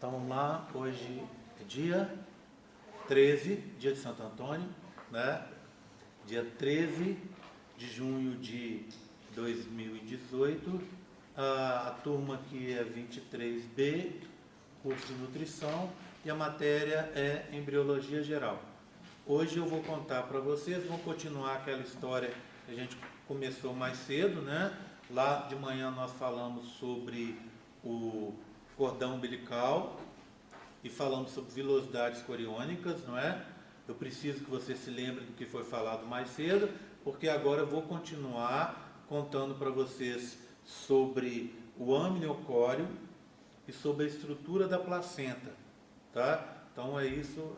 Então vamos lá, hoje é dia 13, dia de Santo Antônio, né? Dia 13 de junho de 2018, a turma aqui é 23B, curso de nutrição, e a matéria é embriologia geral. Hoje eu vou contar para vocês, vamos continuar aquela história que a gente começou mais cedo, né? Lá de manhã nós falamos sobre o cordão umbilical e falamos sobre vilosidades coriônicas, não é? Eu preciso que você se lembre do que foi falado mais cedo, porque agora eu vou continuar contando para vocês sobre o amniocórdio e sobre a estrutura da placenta, tá? Então é isso,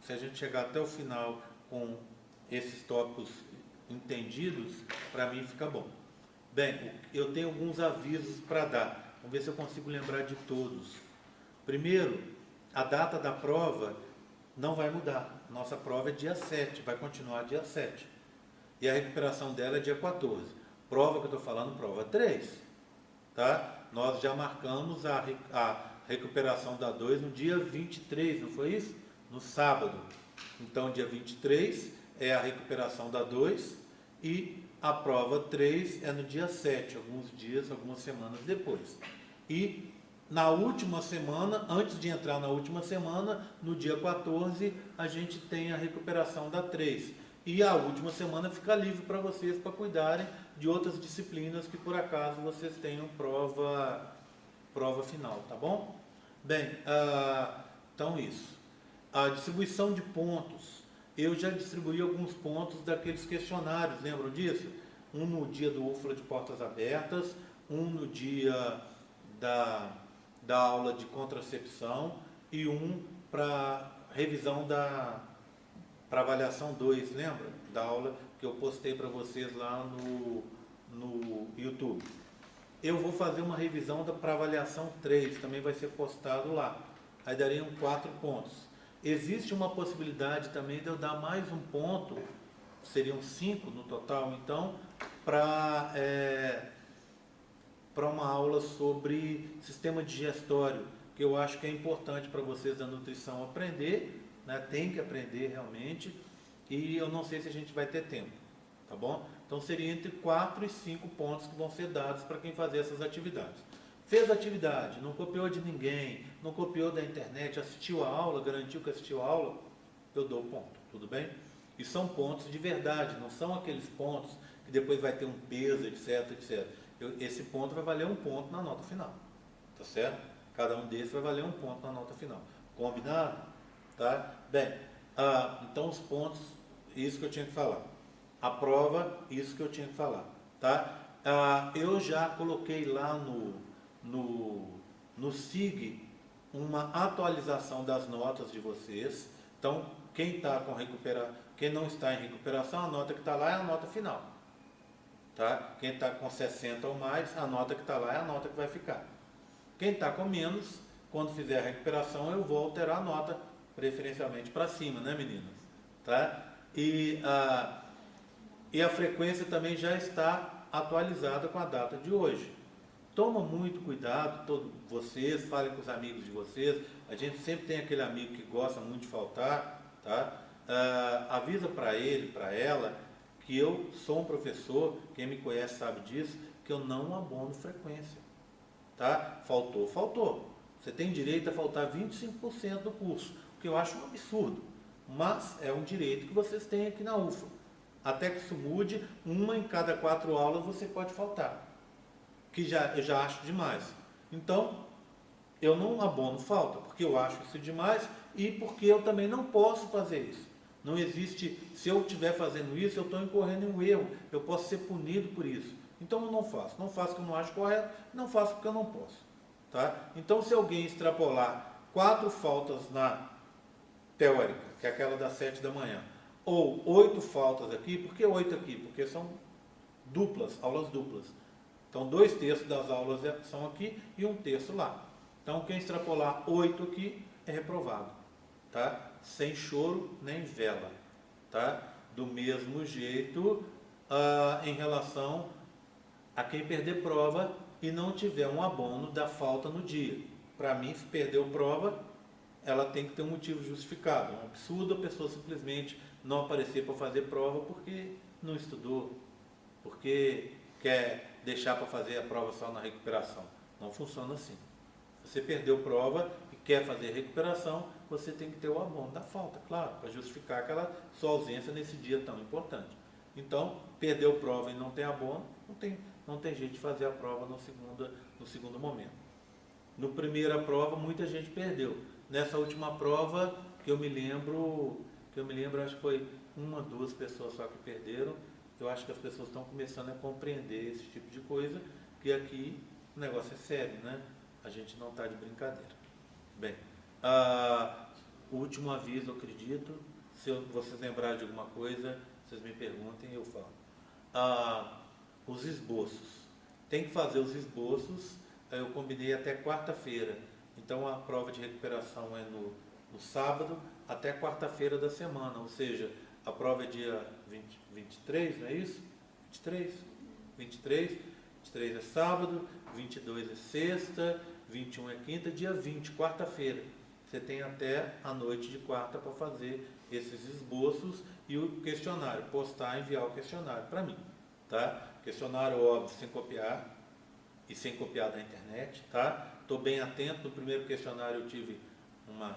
se a gente chegar até o final com esses tópicos entendidos, para mim fica bom. Bem, eu tenho alguns avisos para dar. Vamos ver se eu consigo lembrar de todos. Primeiro, a data da prova não vai mudar. Nossa prova é dia 7, vai continuar dia 7. E a recuperação dela é dia 14. Prova que eu estou falando, prova 3. Tá? Nós já marcamos a recuperação da 2 no dia 23, não foi isso? No sábado. Então, dia 23 é a recuperação da 2 e a prova 3 é no dia 7, alguns dias, algumas semanas depois. E na última semana, antes de entrar na última semana, no dia 14, a gente tem a recuperação da 3. E a última semana fica livre para vocês, para cuidarem de outras disciplinas que por acaso vocês tenham prova final, tá bom? Bem, então isso. A distribuição de pontos. Eu já distribuí alguns pontos daqueles questionários, lembram disso? Um no dia do UFLA de portas abertas, um no dia da aula de contracepção e um para revisão para avaliação 2, lembra? Da aula que eu postei para vocês lá no YouTube. Eu vou fazer uma revisão para avaliação 3, também vai ser postado lá. Aí dariam 4 pontos. Existe uma possibilidade também de eu dar mais um ponto, seriam 5 no total, então, para uma aula sobre sistema digestório, que eu acho que é importante para vocês da nutrição aprender, né? Tem que aprender realmente, e eu não sei se a gente vai ter tempo, tá bom? Então seria entre 4 e 5 pontos que vão ser dados para quem fazer essas atividades. Fez a atividade, não copiou de ninguém, não copiou da internet, assistiu a aula, garantiu que assistiu a aula, eu dou ponto, tudo bem? E são pontos de verdade, não são aqueles pontos que depois vai ter um peso, etc, etc. Esse ponto vai valer um ponto na nota final, tá certo? Cada um desses vai valer um ponto na nota final. Combinado? Tá? Bem, então os pontos, isso que eu tinha que falar. A prova, isso que eu tinha que falar, tá? Eu já coloquei lá no SIG uma atualização das notas de vocês. Então, quem não está em recuperação, a nota que está lá é a nota final. Tá? Quem está com 60 ou mais, a nota que está lá é a nota que vai ficar. Quem está com menos, quando fizer a recuperação, eu vou alterar a nota preferencialmente para cima, né, meninas? Tá? E a frequência também já está atualizada com a data de hoje. Toma muito cuidado, todos vocês, falem com os amigos de vocês. A gente sempre tem aquele amigo que gosta muito de faltar, tá? Avisa para ele, para ela, que eu sou um professor, quem me conhece sabe disso, que eu não abono frequência, tá? Faltou, faltou. Você tem direito a faltar 25% do curso, o que eu acho um absurdo, mas é um direito que vocês têm aqui na UFLA. Até que isso mude, uma em cada 4 aulas você pode faltar, que eu já acho demais. Então, eu não abono falta, porque eu acho isso demais e porque eu também não posso fazer isso. Não existe, se eu estiver fazendo isso, eu estou incorrendo em um erro, eu posso ser punido por isso. Então eu não faço porque eu não acho correto, não faço porque eu não posso. Tá? Então se alguém extrapolar 4 faltas na teórica, que é aquela das 7 da manhã, ou 8 faltas aqui, por que 8 aqui? Porque são duplas, aulas duplas. Então 2/3 das aulas são aqui e 1/3 lá. Então quem extrapolar 8 aqui é reprovado. Tá? Sem choro nem vela, tá? Do mesmo jeito, em relação a quem perder prova e não tiver um abono da falta no dia. para mim, se perdeu prova, ela tem que ter um motivo justificado. É um absurdo a pessoa simplesmente não aparecer para fazer prova porque não estudou, porque quer deixar para fazer a prova só na recuperação. Não funciona assim. Você perdeu prova e quer fazer recuperação, você tem que ter o abono da falta, claro, para justificar aquela sua ausência nesse dia tão importante. Então, perdeu prova e não tem abono, não tem jeito de fazer a prova no segundo momento. No primeira prova, muita gente perdeu. Nessa última prova, que eu me lembro, acho que foi uma, duas pessoas só que perderam. Eu acho que as pessoas estão começando a compreender esse tipo de coisa, que aqui o negócio é sério, né? A gente não está de brincadeira. Bem, o último aviso, eu acredito, se vocês lembrarem de alguma coisa, vocês me perguntem e eu falo. Os esboços. Tem que fazer os esboços, eu combinei até quarta-feira. Então a prova de recuperação é no sábado até quarta-feira da semana, ou seja, a prova é dia 23, não é isso? 23 é sábado, 22 é sexta, 21 é quinta, dia 20, quarta-feira. Você tem até a noite de quarta para fazer esses esboços e o questionário, postar, enviar o questionário para mim, tá? Questionário, óbvio, sem copiar e sem copiar da internet, tá? Estou bem atento. No primeiro questionário eu tive um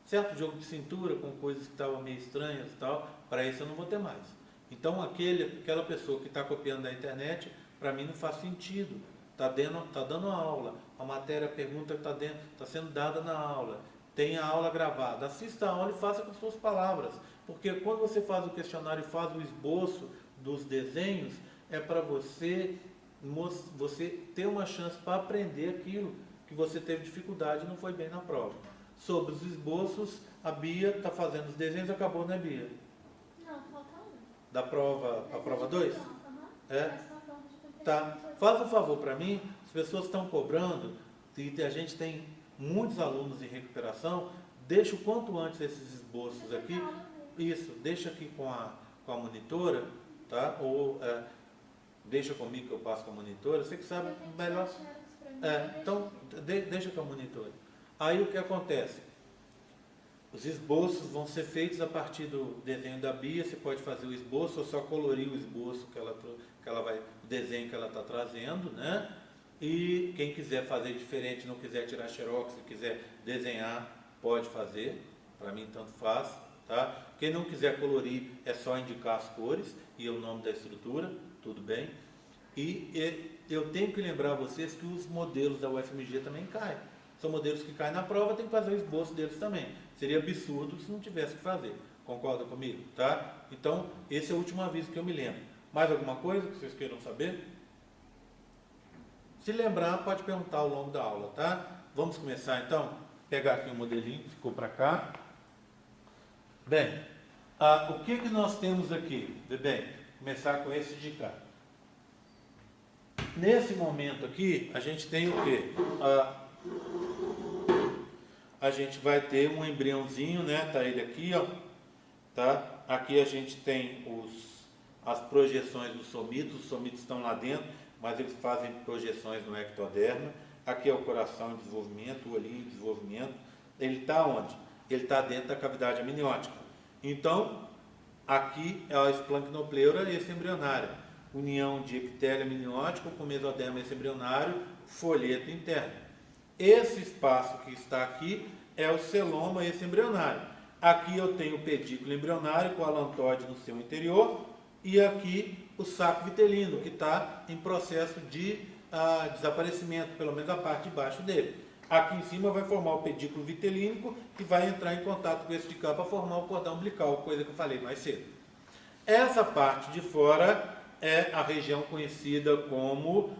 certo jogo de cintura com coisas que estavam meio estranhas e tal. Para isso eu não vou ter mais. Então aquela pessoa que está copiando da internet, para mim não faz sentido. Está dando aula, a matéria, a pergunta está sendo dada na aula, tem a aula gravada. Assista a aula e faça com suas palavras. Porque quando você faz o questionário e faz o esboço dos desenhos, é para você ter uma chance para aprender aquilo que você teve dificuldade e não foi bem na prova. Sobre os esboços, a Bia está fazendo os desenhos, acabou, né, Bia? Não, falta um. Da prova, a prova 2? É? Tá. Faz um favor para mim, as pessoas estão cobrando, e a gente tem muitos alunos em recuperação, deixa o quanto antes esses esboços aqui, isso, deixa aqui com a monitora, tá? Ou deixa comigo que eu passo com a monitora, você que sabe melhor. Então, deixa com a monitora. Aí o que acontece? Os esboços vão ser feitos a partir do desenho da Bia. Você pode fazer o esboço ou só colorir o esboço o desenho que ela está trazendo, né? E quem quiser fazer diferente, não quiser tirar xerox, se quiser desenhar, pode fazer. Para mim, tanto faz, tá? Quem não quiser colorir, é só indicar as cores e o nome da estrutura, tudo bem? E eu tenho que lembrar a vocês que os modelos da UFMG também caem. São modelos que caem na prova, tem que fazer o esboço deles também. Seria absurdo se não tivesse que fazer. Concorda comigo? Tá? Então, esse é o último aviso que eu me lembro. Mais alguma coisa que vocês queiram saber? Se lembrar, pode perguntar ao longo da aula, tá? Vamos começar então? Pegar aqui o modelinho que ficou para cá. Bem, o que nós temos aqui? Bem, começar com esse de cá. Nesse momento aqui, a gente tem o quê? A gente vai ter um embriãozinho, né? Tá ele aqui, ó. Tá? Aqui a gente tem as projeções dos somitos. Os somitos estão lá dentro, mas eles fazem projeções no ectoderma. Aqui é o coração em desenvolvimento, o olhinho em desenvolvimento. Ele está onde? Ele está dentro da cavidade amniótica. Então, aqui é a esplancnopleura exembrionária. União de epitélio amniótico com mesoderma exembrionário, folheto interno. Esse espaço que está aqui é o celoma exembrionário. Aqui eu tenho o pedículo embrionário com a alantóide no seu interior e aqui o saco vitelino, que está em processo de desaparecimento, pelo menos a parte de baixo dele. Aqui em cima vai formar o pedículo vitelínico, que vai entrar em contato com esse de cá para formar o cordão umbilical, coisa que eu falei mais cedo. Essa parte de fora é a região conhecida como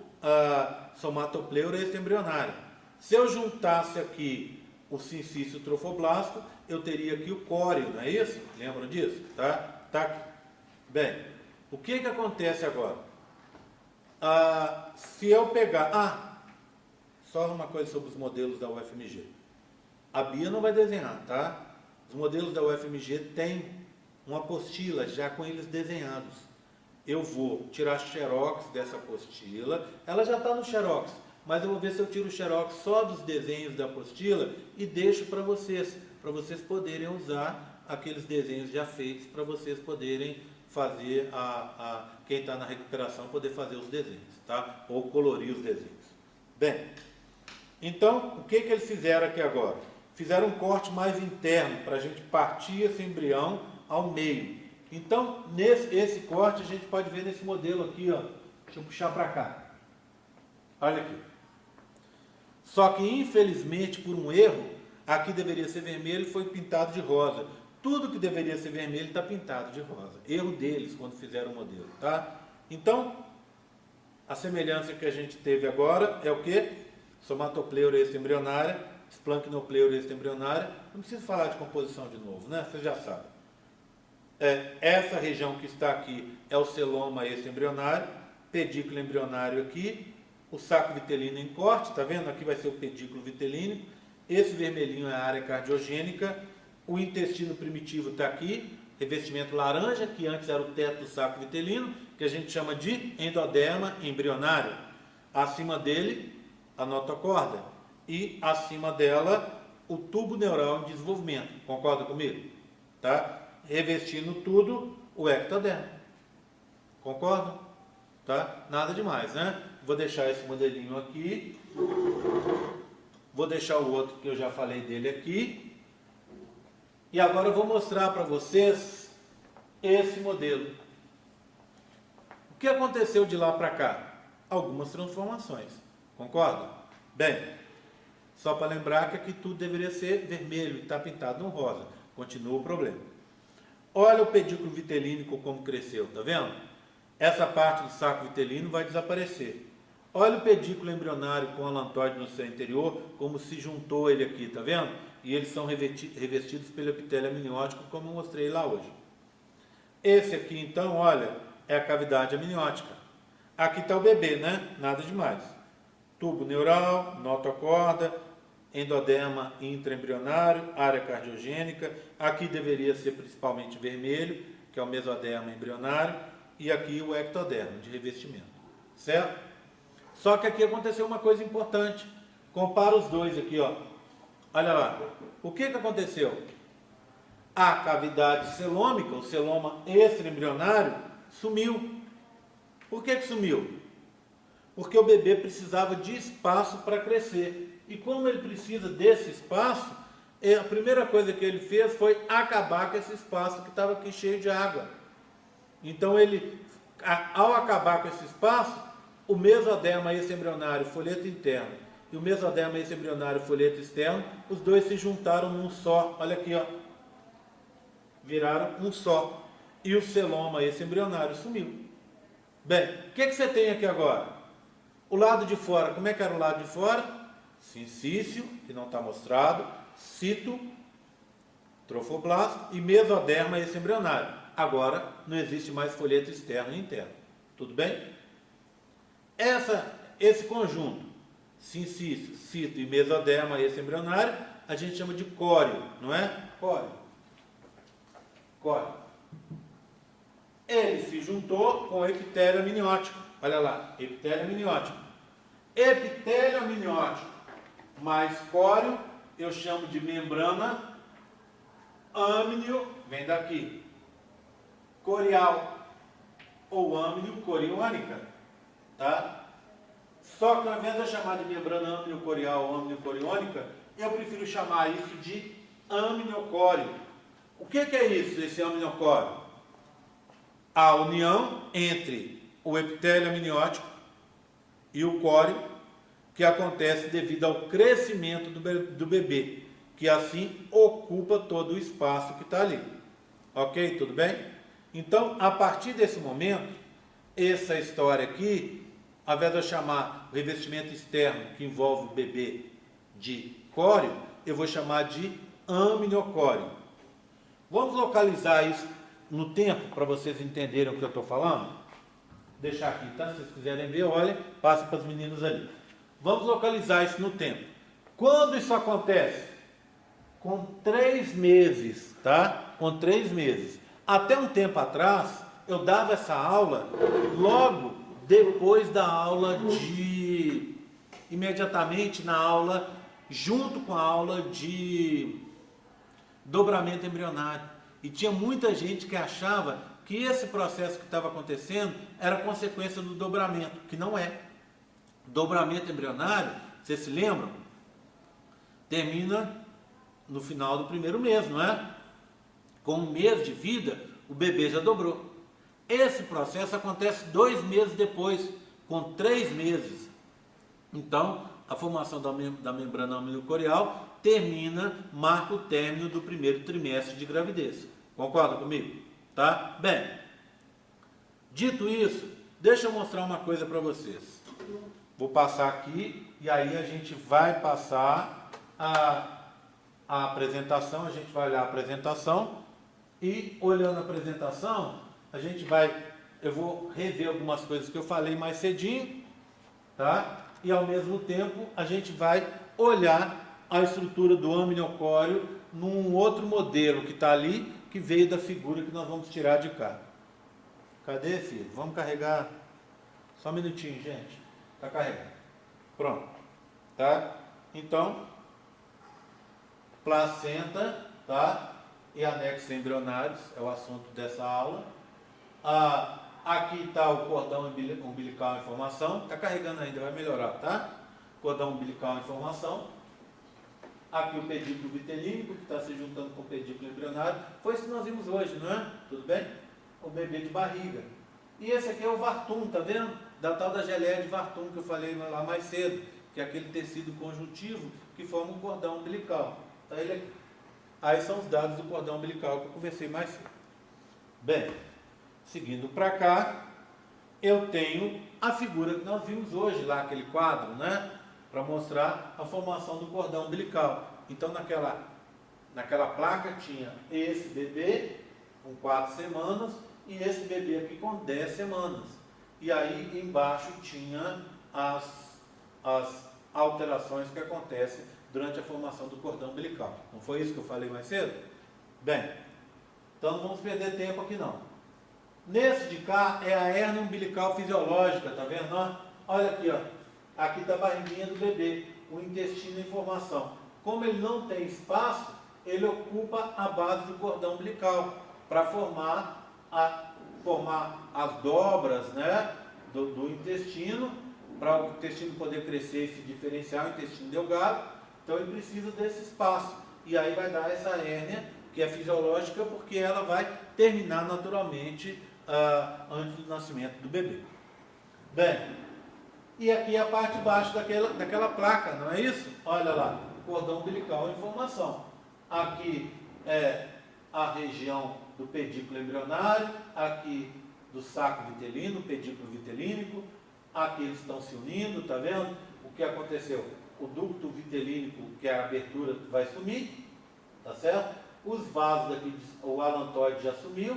somatopleura exembrionária. Se eu juntasse aqui o sincício trofoblasto, eu teria aqui o córeo, não é isso? Lembram disso? Tá aqui. Bem, o que acontece agora? Se eu pegar... só uma coisa sobre os modelos da UFMG. A Bia não vai desenhar, tá? Os modelos da UFMG têm uma apostila já com eles desenhados. Eu vou tirar xerox dessa apostila. Ela já está no xerox, mas eu vou ver se eu tiro o xerox só dos desenhos da apostila e deixo para vocês poderem usar aqueles desenhos já feitos, para vocês poderem fazer, quem está na recuperação, poder fazer os desenhos, tá? Ou colorir os desenhos. Bem, então, o que eles fizeram aqui agora? Fizeram um corte mais interno, para a gente partir esse embrião ao meio. Então, esse corte a gente pode ver nesse modelo aqui, ó. Deixa eu puxar para cá. Olha aqui. Só que, infelizmente, por um erro, aqui deveria ser vermelho e foi pintado de rosa. Tudo que deveria ser vermelho está pintado de rosa. Erro deles quando fizeram o modelo, tá? Então, a semelhança que a gente teve agora é o quê? Somatopleura extraembrionária, esplancnopleura extraembrionária. Não preciso falar de composição de novo, né? Vocês já sabem. Essa região que está aqui é o celoma extraembrionário, pedículo embrionário aqui, o saco vitelino em corte, tá vendo? Aqui vai ser o pedículo vitelino. Esse vermelhinho é a área cardiogênica. O intestino primitivo está aqui, revestimento laranja, que antes era o teto do saco vitelino, que a gente chama de endoderma embrionário. Acima dele, a notocorda. E acima dela, o tubo neural em desenvolvimento. Concorda comigo? Tá? Revestindo tudo, o ectoderma. Concordam? Tá? Nada demais, né? Vou deixar esse modelinho aqui. Vou deixar o outro que eu já falei dele aqui. E agora eu vou mostrar para vocês esse modelo. O que aconteceu de lá para cá? Algumas transformações. Concordam? Bem, só para lembrar que aqui tudo deveria ser vermelho e está pintado no rosa. Continua o problema. Olha o pedículo vitelínico como cresceu, tá vendo? Essa parte do saco vitelino vai desaparecer. Olha o pedículo embrionário com alantóide no seu interior, como se juntou ele aqui, tá vendo? E eles são revestidos pelo epitélio amniótico, como eu mostrei lá hoje. Esse aqui, então, olha, é a cavidade amniótica. Aqui está o bebê, né? Nada demais. Tubo neural, notocorda, endoderma intraembrionário, área cardiogênica. Aqui deveria ser principalmente vermelho, que é o mesoderma embrionário, e aqui o ectoderma de revestimento, certo? Só que aqui aconteceu uma coisa importante. Compara os dois aqui, ó. Olha lá. O que aconteceu? A cavidade celômica, o celoma extraembrionário, sumiu. Por que sumiu? Porque o bebê precisava de espaço para crescer. E como ele precisa desse espaço, a primeira coisa que ele fez foi acabar com esse espaço que estava aqui cheio de água. Então ele, ao acabar com esse espaço, o mesoderma extraembrionário, folheto interno, e o mesoderma extraembrionário, folheto externo, os dois se juntaram num só. Olha aqui, ó. Viraram um só. E o celoma extraembrionário sumiu. Bem, o que você tem aqui agora? O lado de fora, como é que era o lado de fora? Sincício, que não está mostrado, cito, trofoblasto e mesoderma extraembrionário. Agora não existe mais folheto externo e interno. Tudo bem? Esse conjunto, sincício, cito e mesoderma extraembrionário, a gente chama de córeo, não é? Córeo. Córeo. Ele se juntou com o epitélio amniótico. Olha lá, epitélio amniótico. Epitélio amniótico mais córeo, eu chamo de membrana amnio, vem daqui, corial, ou amnio coriônica, tá? Só que ao invés de eu chamar de membrana amniocorial ou amniocoriônica, eu prefiro chamar isso de amniocóreo. O que é isso, esse amniocóreo? A união entre o epitélio amniótico e o córeo, que acontece devido ao crescimento do bebê, que assim ocupa todo o espaço que está ali. Ok? Tudo bem? Então, a partir desse momento, essa história aqui, ao invés de eu chamar o revestimento externo, que envolve o bebê, de córeo, eu vou chamar de amniocóreo. Vamos localizar isso no tempo, para vocês entenderem o que eu estou falando? Vou deixar aqui, tá? Se vocês quiserem ver, olhem, passa para os meninos ali. Vamos localizar isso no tempo. Quando isso acontece? Com 3 meses, tá? Com 3 meses. Até um tempo atrás, eu dava essa aula logo depois da aula de imediatamente na aula, junto com a aula de dobramento embrionário. E tinha muita gente que achava que esse processo que estava acontecendo era consequência do dobramento, que não é. Dobramento embrionário, vocês se lembram? Termina no final do primeiro mês, não é? Com um mês de vida, o bebê já dobrou. Esse processo acontece 2 meses depois, com 3 meses. Então, a formação da membrana umbilicoreal marca o término do primeiro trimestre de gravidez. Concorda comigo? Tá? Bem, dito isso, deixa eu mostrar uma coisa para vocês. Vou passar aqui e aí a gente vai passar a apresentação, a gente vai olhar a apresentação e olhando a apresentação, eu vou rever algumas coisas que eu falei mais cedinho, tá? E ao mesmo tempo a gente vai olhar a estrutura do amniocóreo num outro modelo que está ali, que veio da figura que nós vamos tirar de cá. Cadê, filho? Vamos carregar. Só um minutinho, gente. Está carregando. Pronto. Tá? Então, placenta, tá? E anexos embrionários é o assunto dessa aula. Aqui está o cordão umbilical em formação. Está carregando ainda, vai melhorar, tá? Cordão umbilical em formação. Aqui o pedículo vitelínico, que está se juntando com o pedículo embrionário. Foi isso que nós vimos hoje, não é? Tudo bem? O bebê de barriga. E esse aqui é o Vartum, tá vendo? Da tal da geleia de Vartum que eu falei lá mais cedo, que é aquele tecido conjuntivo que forma o cordão umbilical. Tá ele aqui. Aí são os dados do cordão umbilical que eu conversei mais cedo. Bem, seguindo para cá, eu tenho a figura que nós vimos hoje lá, aquele quadro, né? Para mostrar a formação do cordão umbilical. Então, naquela placa tinha esse bebê com 4 semanas e esse bebê aqui com 10 semanas. E aí embaixo tinha as alterações que acontecem durante a formação do cordão umbilical. Não foi isso que eu falei mais cedo? Bem, então não vamos perder tempo aqui não. Nesse de cá é a hérnia umbilical fisiológica, tá vendo? Olha aqui, ó. Aqui está a barriguinha do bebê, o intestino em formação. Como ele não tem espaço, ele ocupa a base do cordão umbilical para formar as dobras, né, do intestino, para o intestino poder crescer e se diferenciar, o intestino delgado. Então ele precisa desse espaço. E aí vai dar essa hérnia, que é fisiológica, porque ela vai terminar naturalmente antes do nascimento do bebê. Bem, e aqui é a parte de baixo daquela placa, não é isso? Olha lá, cordão umbilical em formação. Aqui é a região do pedículo embrionário, aqui do saco vitelino, pedículo vitelínico. Aqui eles estão se unindo, tá vendo? O que aconteceu? O ducto vitelínico, que é a abertura, vai sumir, tá certo? Os vasos daqui, o alantoide já sumiu.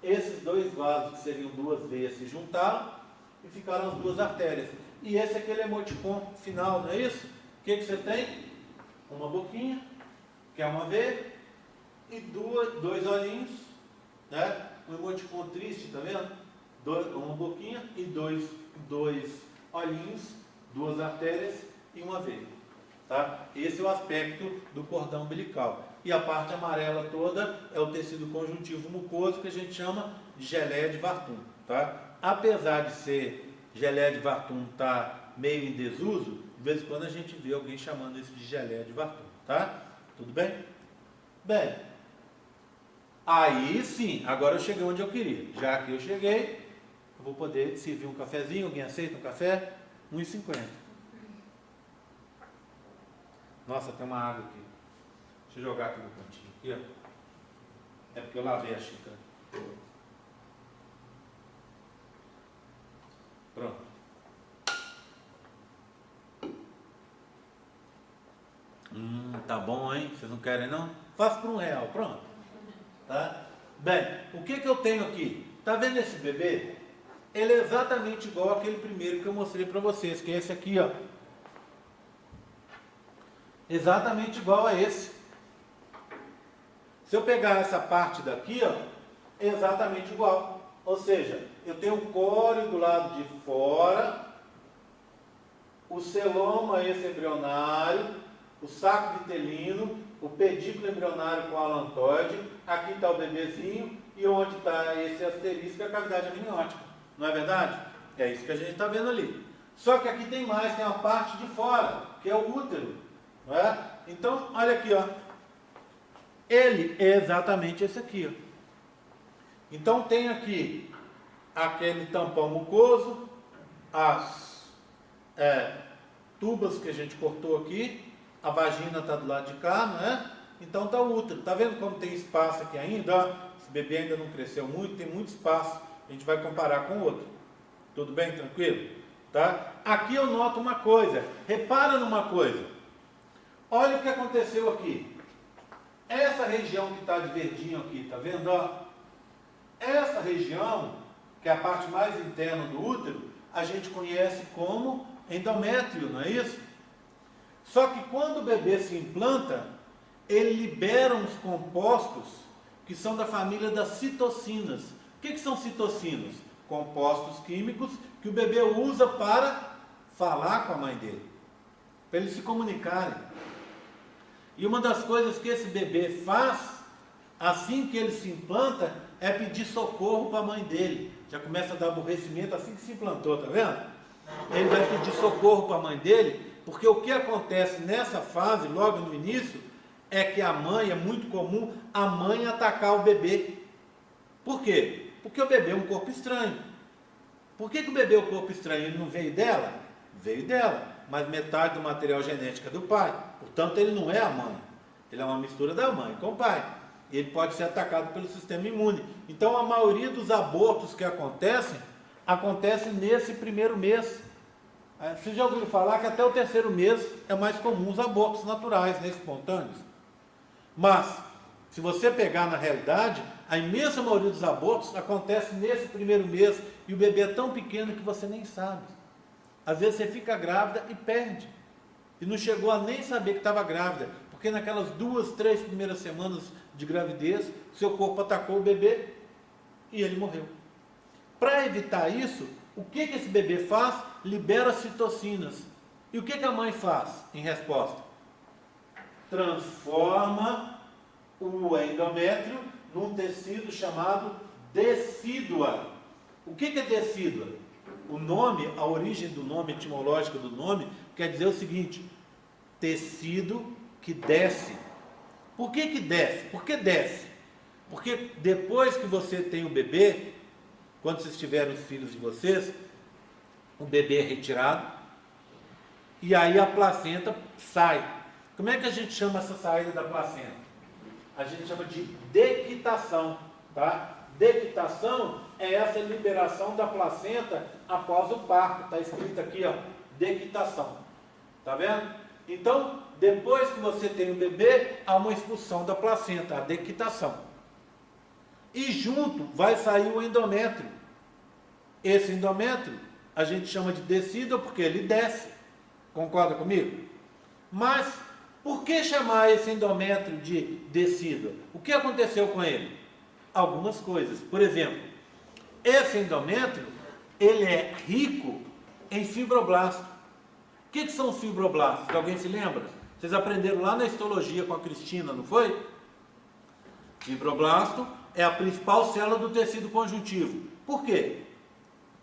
Esses 2 vasos, que seriam 2 veias, se juntaram e ficaram as 2 artérias. E esse é aquele emoticon final, não é isso? O que você tem? Uma boquinha, que é uma veia, e 2 olhinhos, né? Um emoticon triste, tá vendo? Uma boquinha e 2 olhinhos, 2 artérias e uma veia. Tá? Esse é o aspecto do cordão umbilical. E a parte amarela toda é o tecido conjuntivo mucoso, que a gente chama de geleia de Vartum. Tá? Apesar de ser geleia de Vartum tá meio em desuso, de vez em quando a gente vê alguém chamando isso de geleia de Vartum. Tá? Tudo bem? Bem, aí sim, agora eu cheguei onde eu queria. Já que eu cheguei, eu vou poder servir um cafezinho. Alguém aceita um café? R$1,50. Nossa, tem uma água aqui. Deixa eu jogar aqui no cantinho. Aqui, ó. É porque eu lavei a xícara. Pronto. Tá bom, hein? Vocês não querem, não? Faço por R$1. Pronto. Tá? Bem, o que eu tenho aqui? Tá vendo esse bebê? Ele é exatamente igual àquele primeiro que eu mostrei para vocês, que é esse aqui, ó. Exatamente igual a esse. Se eu pegar essa parte daqui, ó, é exatamente igual. Ou seja, eu tenho o córeo do lado de fora o celoma esse embrionário, o saco vitelino, o pedículo embrionário com alantoide, aqui está o bebezinho, e onde está esse asterisco é a cavidade amniótica. Não é verdade? É isso que a gente está vendo ali. Só que aqui tem mais, tem a parte de fora, que é o útero. Não é? Então, olha aqui, ó. Ele é exatamente esse aqui, ó. Então tem aqui aquele tampão mucoso, as tubas que a gente cortou aqui, a vagina está do lado de cá, não é? Então está o útero. Está vendo como tem espaço aqui ainda? Ó? Esse bebê ainda não cresceu muito, tem muito espaço. A gente vai comparar com o outro. Tudo bem? Tranquilo? Tá? Aqui eu noto uma coisa. Repara numa coisa. Olha o que aconteceu aqui. Essa região que está de verdinho aqui, tá vendo? Ó? Essa região, que é a parte mais interna do útero, a gente conhece como endométrio, não é isso? Só que quando o bebê se implanta, ele libera uns compostos que são da família das citocinas. O que são citocinas? Compostos químicos que o bebê usa para falar com a mãe dele, para eles se comunicarem. E uma das coisas que esse bebê faz, assim que ele se implanta, é pedir socorro para a mãe dele. Já começa a dar aborrecimento assim que se implantou, tá vendo? Ele vai pedir socorro para a mãe dele, porque o que acontece nessa fase, logo no início, é que a mãe, é muito comum a mãe atacar o bebê. Por quê? Porque o bebê é um corpo estranho. Por que o bebê é um corpo estranho? Ele não veio dela? Veio dela, mas metade do material genético é do pai. Portanto, ele não é a mãe. Ele é uma mistura da mãe com o pai. Ele pode ser atacado pelo sistema imune. Então, a maioria dos abortos que acontecem nesse primeiro mês. Vocês já ouviram falar que até o terceiro mês é mais comum os abortos naturais, né, espontâneos. Mas, se você pegar na realidade, a imensa maioria dos abortos acontece nesse primeiro mês e o bebê é tão pequeno que você nem sabe. Às vezes você fica grávida e perde. E não chegou a nem saber que estava grávida, porque naquelas 2, 3 primeiras semanas de gravidez, seu corpo atacou o bebê e ele morreu. Para evitar isso, o que esse bebê faz? Libera citocinas. E o que a mãe faz em resposta? Transforma o endométrio num tecido chamado decídua. O que é decídua? O nome, a origem do nome, etimológica do nome, quer dizer o seguinte: tecido que desce. Por que desce? Por que desce? Porque depois que você tem o bebê, quando vocês tiverem os filhos de vocês, o bebê é retirado e aí a placenta sai. Como é que a gente chama essa saída da placenta? A gente chama de dequitação, tá? Dequitação é essa liberação da placenta após o parto. Está escrito aqui, ó, dequitação. Tá vendo? Então, depois que você tem o bebê, há uma expulsão da placenta, a dequitação. E junto vai sair o endométrio. Esse endométrio a gente chama de decídua porque ele desce. Concorda comigo? Mas por que chamar esse endométrio de decídua? O que aconteceu com ele? Algumas coisas. Por exemplo, esse endométrio, ele é rico em fibroblasto. O que são os fibroblastos? Alguém se lembra? Vocês aprenderam lá na histologia com a Cristina, não foi? Fibroblasto é a principal célula do tecido conjuntivo. Por quê?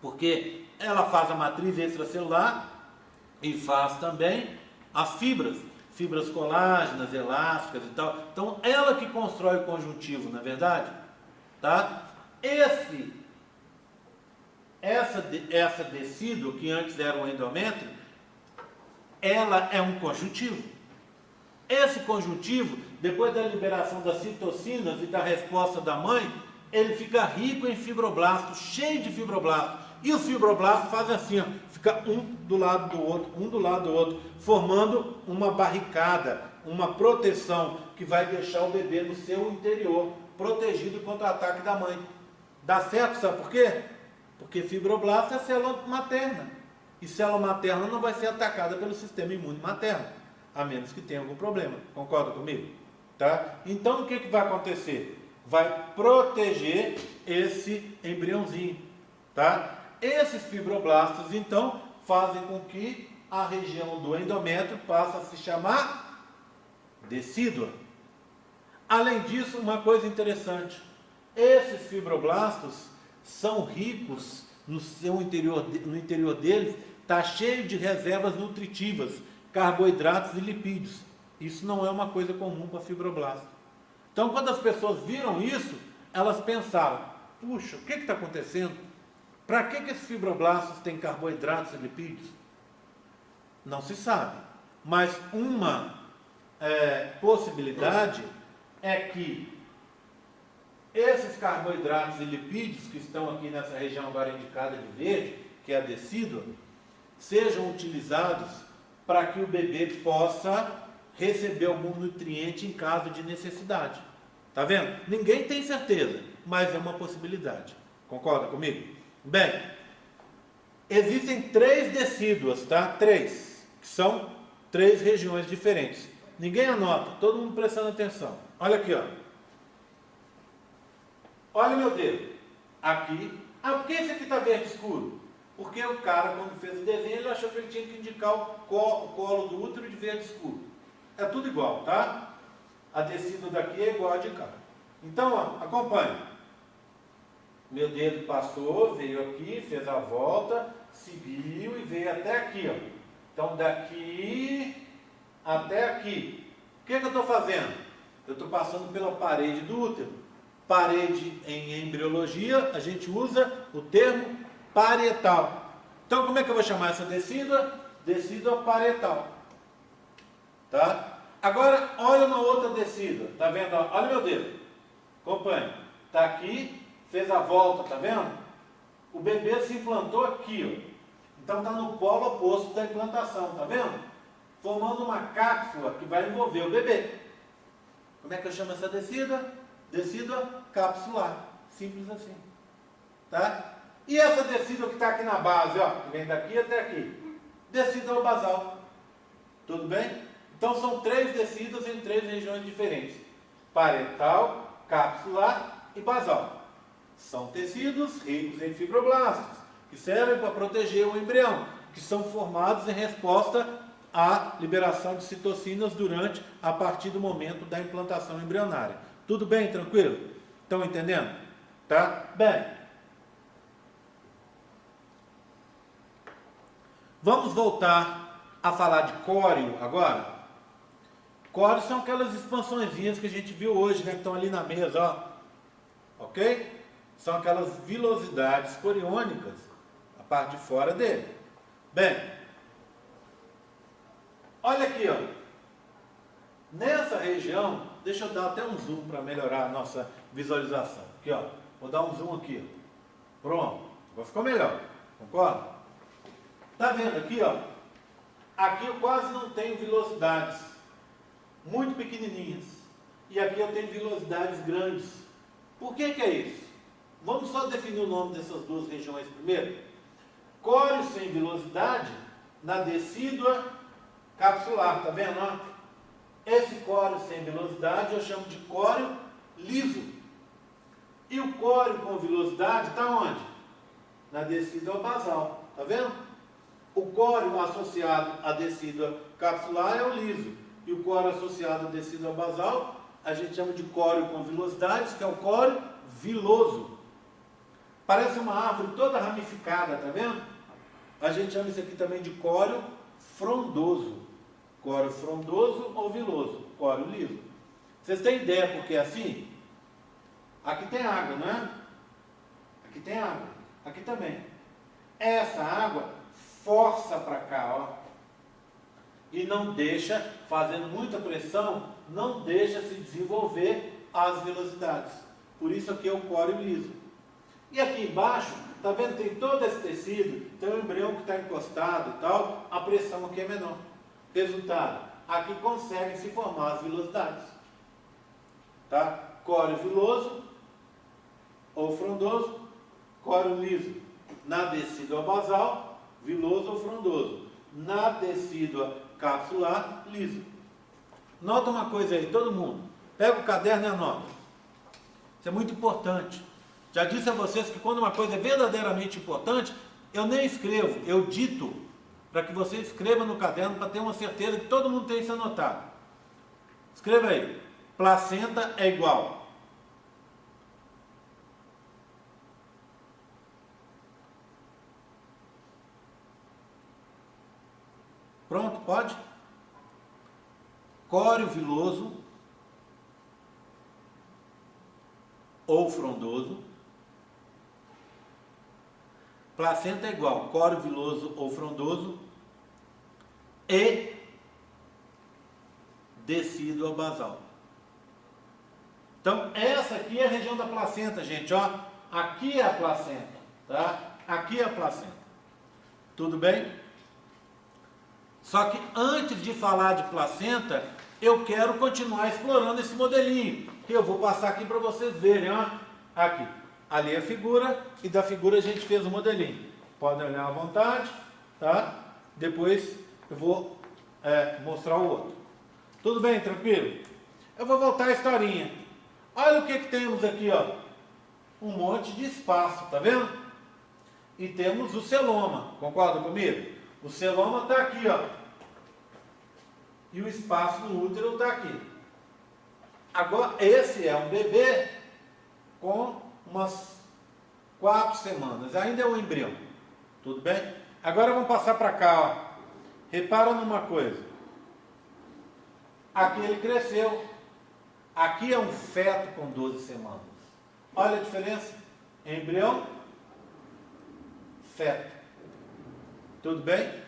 Porque ela faz a matriz extracelular e faz também as fibras colágenas, elásticas e tal. Então, ela que constrói o conjuntivo, não é verdade? Tá? Essa decídua, que antes era um endométrio, ela é um conjuntivo. Esse conjuntivo, depois da liberação das citocinas e da resposta da mãe, ele fica rico em fibroblastos, cheio de fibroblastos. E os fibroblastos fazem assim, ó, fica um do lado do outro, formando uma barricada, uma proteção que vai deixar o bebê no seu interior, protegido contra o ataque da mãe. Dá certo, sabe por quê? Porque fibroblasto é célula materna. E célula materna não vai ser atacada pelo sistema imune materno, a menos que tenha algum problema. Concorda comigo? Tá? Então o que vai acontecer? Vai proteger esse embriãozinho. Tá? Esses fibroblastos, então, fazem com que a região do endométrio passa a se chamar decídua. Além disso, uma coisa interessante, esses fibroblastos são ricos no interior deles, está cheio de reservas nutritivas, carboidratos e lipídios. Isso não é uma coisa comum para fibroblasto. Então, quando as pessoas viram isso, elas pensaram, puxa, o que está acontecendo? Para que esses fibroblastos têm carboidratos e lipídios? Não se sabe. Mas uma possibilidade é que esses carboidratos e lipídios que estão aqui nessa região agora indicada de verde, que é a decídua, sejam utilizados para que o bebê possa receber algum nutriente em caso de necessidade. Tá vendo? Ninguém tem certeza, mas é uma possibilidade. Concorda comigo? Bem, existem 3 decíduas, tá? 3, que são 3 regiões diferentes. Ninguém anota, todo mundo prestando atenção. Olha aqui, ó. Olha o meu dedo. Aqui. Ah, por que esse aqui está verde escuro? Porque o cara, quando fez o desenho, ele achou que ele tinha que indicar o colo do útero de verde escuro. É tudo igual, tá? A decídua daqui é igual a de cá. Então, ó, acompanhe. Meu dedo passou, veio aqui, fez a volta, seguiu e veio até aqui, ó. Então, daqui até aqui. O que eu estou fazendo? Eu estou passando pela parede do útero. Parede em embriologia, a gente usa o termo parietal. Então, como é que eu vou chamar essa decídua? Decídua parietal. Tá? Agora, olha uma outra decídua. Tá vendo? Olha meu dedo. Acompanhe. Tá aqui, fez a volta, tá vendo? O bebê se implantou aqui, ó. Então, está no polo oposto da implantação, tá vendo? Formando uma cápsula que vai envolver o bebê. Como é que eu chamo essa decídua? Decídua capsular. Simples assim. Tá? E essa decídua que está aqui na base, ó, que vem daqui até aqui? Decídua basal. Tudo bem? Então são 3 decíduas em 3 regiões diferentes. Parietal, capsular e basal. São tecidos ricos em fibroblastos, que servem para proteger o embrião, que são formados em resposta à liberação de citocinas a partir do momento da implantação embrionária. Tudo bem? Tranquilo? Estão entendendo? Tá? Bem. Vamos voltar a falar de córeo agora. Córeo são aquelas expansõezinhas que a gente viu hoje, né? Que estão ali na mesa, ó. Ok? São aquelas vilosidades coriônicas, a parte de fora dele. Bem, olha aqui, ó. Nessa região, deixa eu dar até um zoom para melhorar a nossa visualização. Aqui, ó. Vou dar um zoom aqui, ó. Pronto. Agora ficou melhor. Concorda? Tá vendo aqui, ó? Aqui eu quase não tenho vilosidades. Muito pequenininhas. E aqui eu tenho vilosidades grandes. Por que é isso? Vamos só definir o nome dessas 2 regiões primeiro. Córeo sem vilosidade na decídua capsular. Tá vendo, ó? Esse córeo sem vilosidade eu chamo de córeo liso. E o córeo com vilosidade está onde? Na decídua basal. Está vendo? O córeo associado à decídua capsular é o liso. E o córeo associado à decídua basal, a gente chama de córeo com vilosidades, que é o córeo viloso. Parece uma árvore toda ramificada, tá vendo? A gente chama isso aqui também de córeo frondoso. Córeo frondoso ou viloso, córeo liso. Vocês têm ideia por que é assim? Aqui tem água, não é? Aqui tem água. Aqui também. Essa água força para cá, ó. E não deixa, fazendo muita pressão, não deixa se desenvolver as velocidades. Por isso aqui é o córeo liso. E aqui embaixo, tá vendo? Tem todo esse tecido, tem um embrião que está encostado e tal, a pressão aqui é menor. Resultado, aqui conseguem se formar as vilosidades. Tá? Córeo viloso ou frondoso, córeo liso. Na decídua basal, viloso ou frondoso. Na decídua capsular, liso. Nota uma coisa aí, todo mundo. Pega o caderno e anota. Isso é muito importante. Já disse a vocês que quando uma coisa é verdadeiramente importante, eu nem escrevo, eu dito. para que você escreva no caderno, para ter uma certeza que todo mundo tem isso anotado. Escreva aí, placenta é igual. Pronto, pode? Córeo viloso ou frondoso. Placenta é igual córeo viloso ou frondoso e decíduo basal. Então, essa aqui é a região da placenta, gente, ó. Aqui é a placenta, tá? Aqui é a placenta. Tudo bem? Só que antes de falar de placenta, eu quero continuar explorando esse modelinho, que eu vou passar aqui para vocês verem, ó. Aqui. Ali é a figura, e da figura a gente fez o modelinho. Podem olhar à vontade, tá? Depois eu vou mostrar o outro. Tudo bem, tranquilo? Eu vou voltar à historinha. Olha o que temos aqui, ó. Um monte de espaço, tá vendo? E temos o celoma, concorda comigo? O celoma está aqui, ó. E o espaço no útero está aqui. Agora, esse é um bebê com umas 4 semanas. Ainda é um embrião. Tudo bem? Agora vamos passar para cá, ó. Repara numa coisa. Aqui ele cresceu. Aqui é um feto com 12 semanas. Olha a diferença. Embrião, feto. Tudo bem?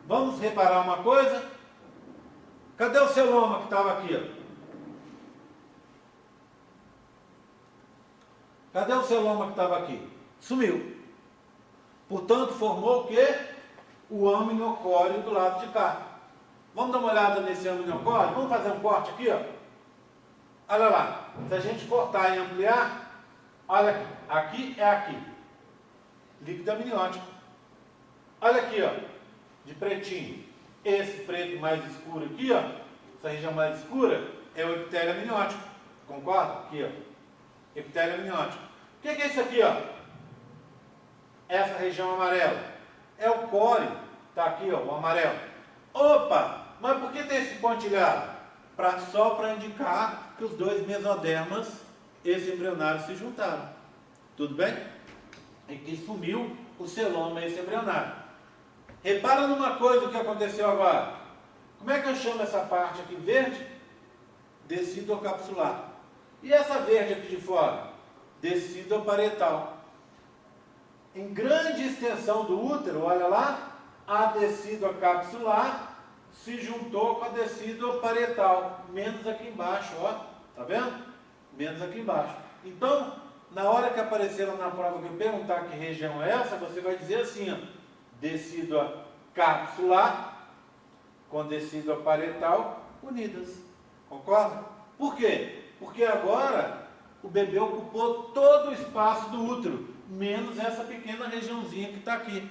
Vamos reparar uma coisa. Cadê o celoma que estava aqui, ó? Cadê o celoma que estava aqui? Sumiu. Portanto, formou o quê? O amniocórdio do lado de cá. Vamos dar uma olhada nesse amniocórdio? Vamos fazer um corte aqui, ó. Olha lá. Se a gente cortar e ampliar, olha aqui. Aqui é aqui. Líquido amniótico. Olha aqui, ó. De pretinho. Esse preto mais escuro aqui, ó. Essa região mais escura é o epitélio amniótico. Concorda? Aqui, ó. Epitélio amniótico. O que é isso aqui, ó? Essa região amarela é o córeo, está aqui, ó, o amarelo. Opa, mas por que tem esse pontilhado? Só para indicar que os dois mesodermas, esse embrionário, se juntaram. Tudo bem? E que sumiu o celoma, esse embrionário. Repara numa coisa que aconteceu agora. Como é que eu chamo essa parte aqui verde? Decíduo capsular. E essa verde aqui de fora? Decíduo parietal. Em grande extensão do útero, olha lá, a decídua capsular se juntou com a decídua parietal, menos aqui embaixo, ó, tá vendo? Menos aqui embaixo. Então, na hora que apareceram na prova que eu perguntar que região é essa, você vai dizer assim, ó, decídua capsular com decídua parietal unidas, concorda? Por quê? Porque agora o bebê ocupou todo o espaço do útero, menos essa pequena regiãozinha que está aqui.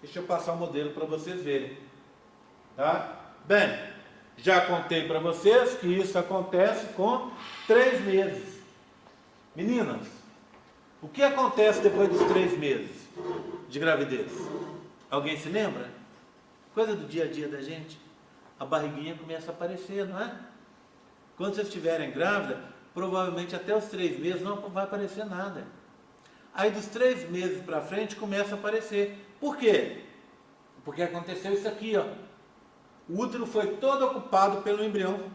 Deixa eu passar o modelo para vocês verem. Tá? Bem, já contei para vocês que isso acontece com 3 meses. Meninas, o que acontece depois dos 3 meses de gravidez? Alguém se lembra? Coisa do dia a dia da gente. A barriguinha começa a aparecer, não é? Quando vocês estiverem grávidas, provavelmente até os 3 meses não vai aparecer nada. Aí dos 3 meses para frente começa a aparecer. Por quê? Porque aconteceu isso aqui, ó. O útero foi todo ocupado pelo embrião.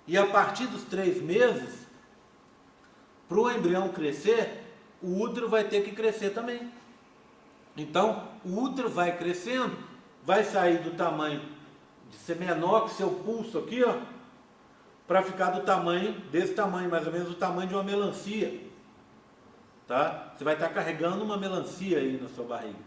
E a partir dos 3 meses, para o embrião crescer, o útero vai ter que crescer também. Então, o útero vai crescendo, vai sair do tamanho de ser menor que seu pulso aqui, ó, para ficar do tamanho, desse tamanho, mais ou menos o tamanho de uma melancia. Tá? Você vai estar carregando uma melancia aí na sua barriga.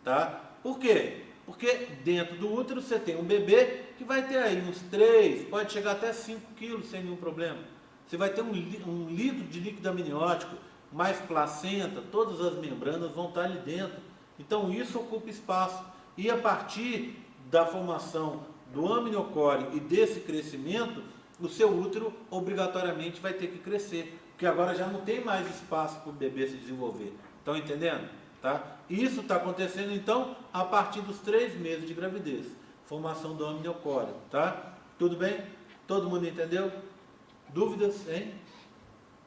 Tá? Por quê? Porque dentro do útero você tem um bebê que vai ter aí uns 3, pode chegar até 5 quilos sem nenhum problema. Você vai ter um litro de líquido amniótico, mais placenta, todas as membranas vão estar ali dentro. Então isso ocupa espaço. E a partir da formação do amniocórdio e desse crescimento, o seu útero obrigatoriamente vai ter que crescer. Porque agora já não tem mais espaço para o bebê se desenvolver. Estão entendendo? Tá? Isso está acontecendo, então, a partir dos 3 meses de gravidez. Formação do amniocórdio, tá? Tudo bem? Todo mundo entendeu? Dúvidas, hein?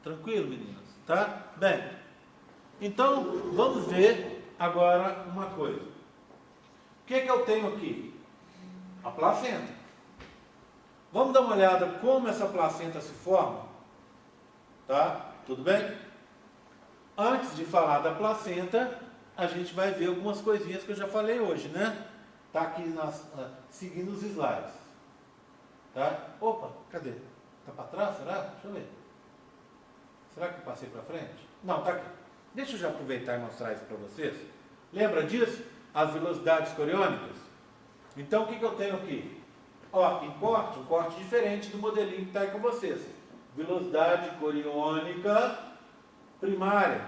Tranquilo, meninas? Tá? Bem, então, vamos ver agora uma coisa. O que eu tenho aqui? A placenta. Vamos dar uma olhada como essa placenta se forma? Tá? Tudo bem? Antes de falar da placenta, a gente vai ver algumas coisinhas que eu já falei hoje, né? Tá aqui seguindo os slides. Tá? Opa, cadê? Tá para trás, será? Deixa eu ver. Será que eu passei para frente? Não, tá aqui. Deixa eu já aproveitar e mostrar isso para vocês. Lembra disso? As velocidades coriônicas? Então, o que eu tenho aqui? Ó, em corte, um corte diferente do modelinho que está aí com vocês. Velocidade coriônica primária,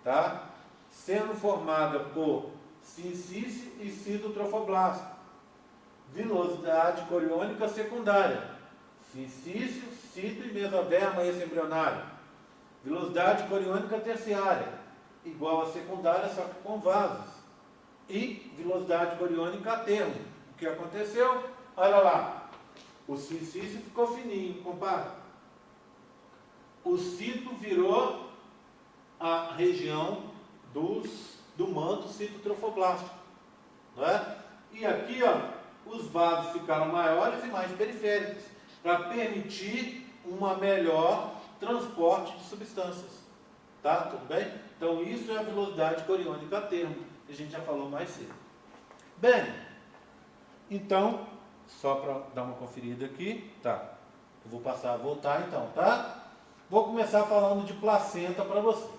tá? Sendo formada por sincício e citotrofoblasto. Velocidade coriônica secundária. Sincício, cito e mesoderma esse embrionário. Velocidade coriônica terciária, igual a secundária, só que com vasos. E velocidade coriônica a termo. O que aconteceu? Olha lá. O sincício ficou fininho, compara. O cito virou a região do manto citotrofoblástico. Não é? E aqui, ó, os vasos ficaram maiores e mais periféricos, para permitir uma melhor transporte de substâncias. Tá? Tudo bem? Então, isso é a velocidade coriônica a termo, que a gente já falou mais cedo. Bem, então, só para dar uma conferida aqui, tá? Eu vou passar a voltar então, tá? Vou começar falando de placenta para vocês.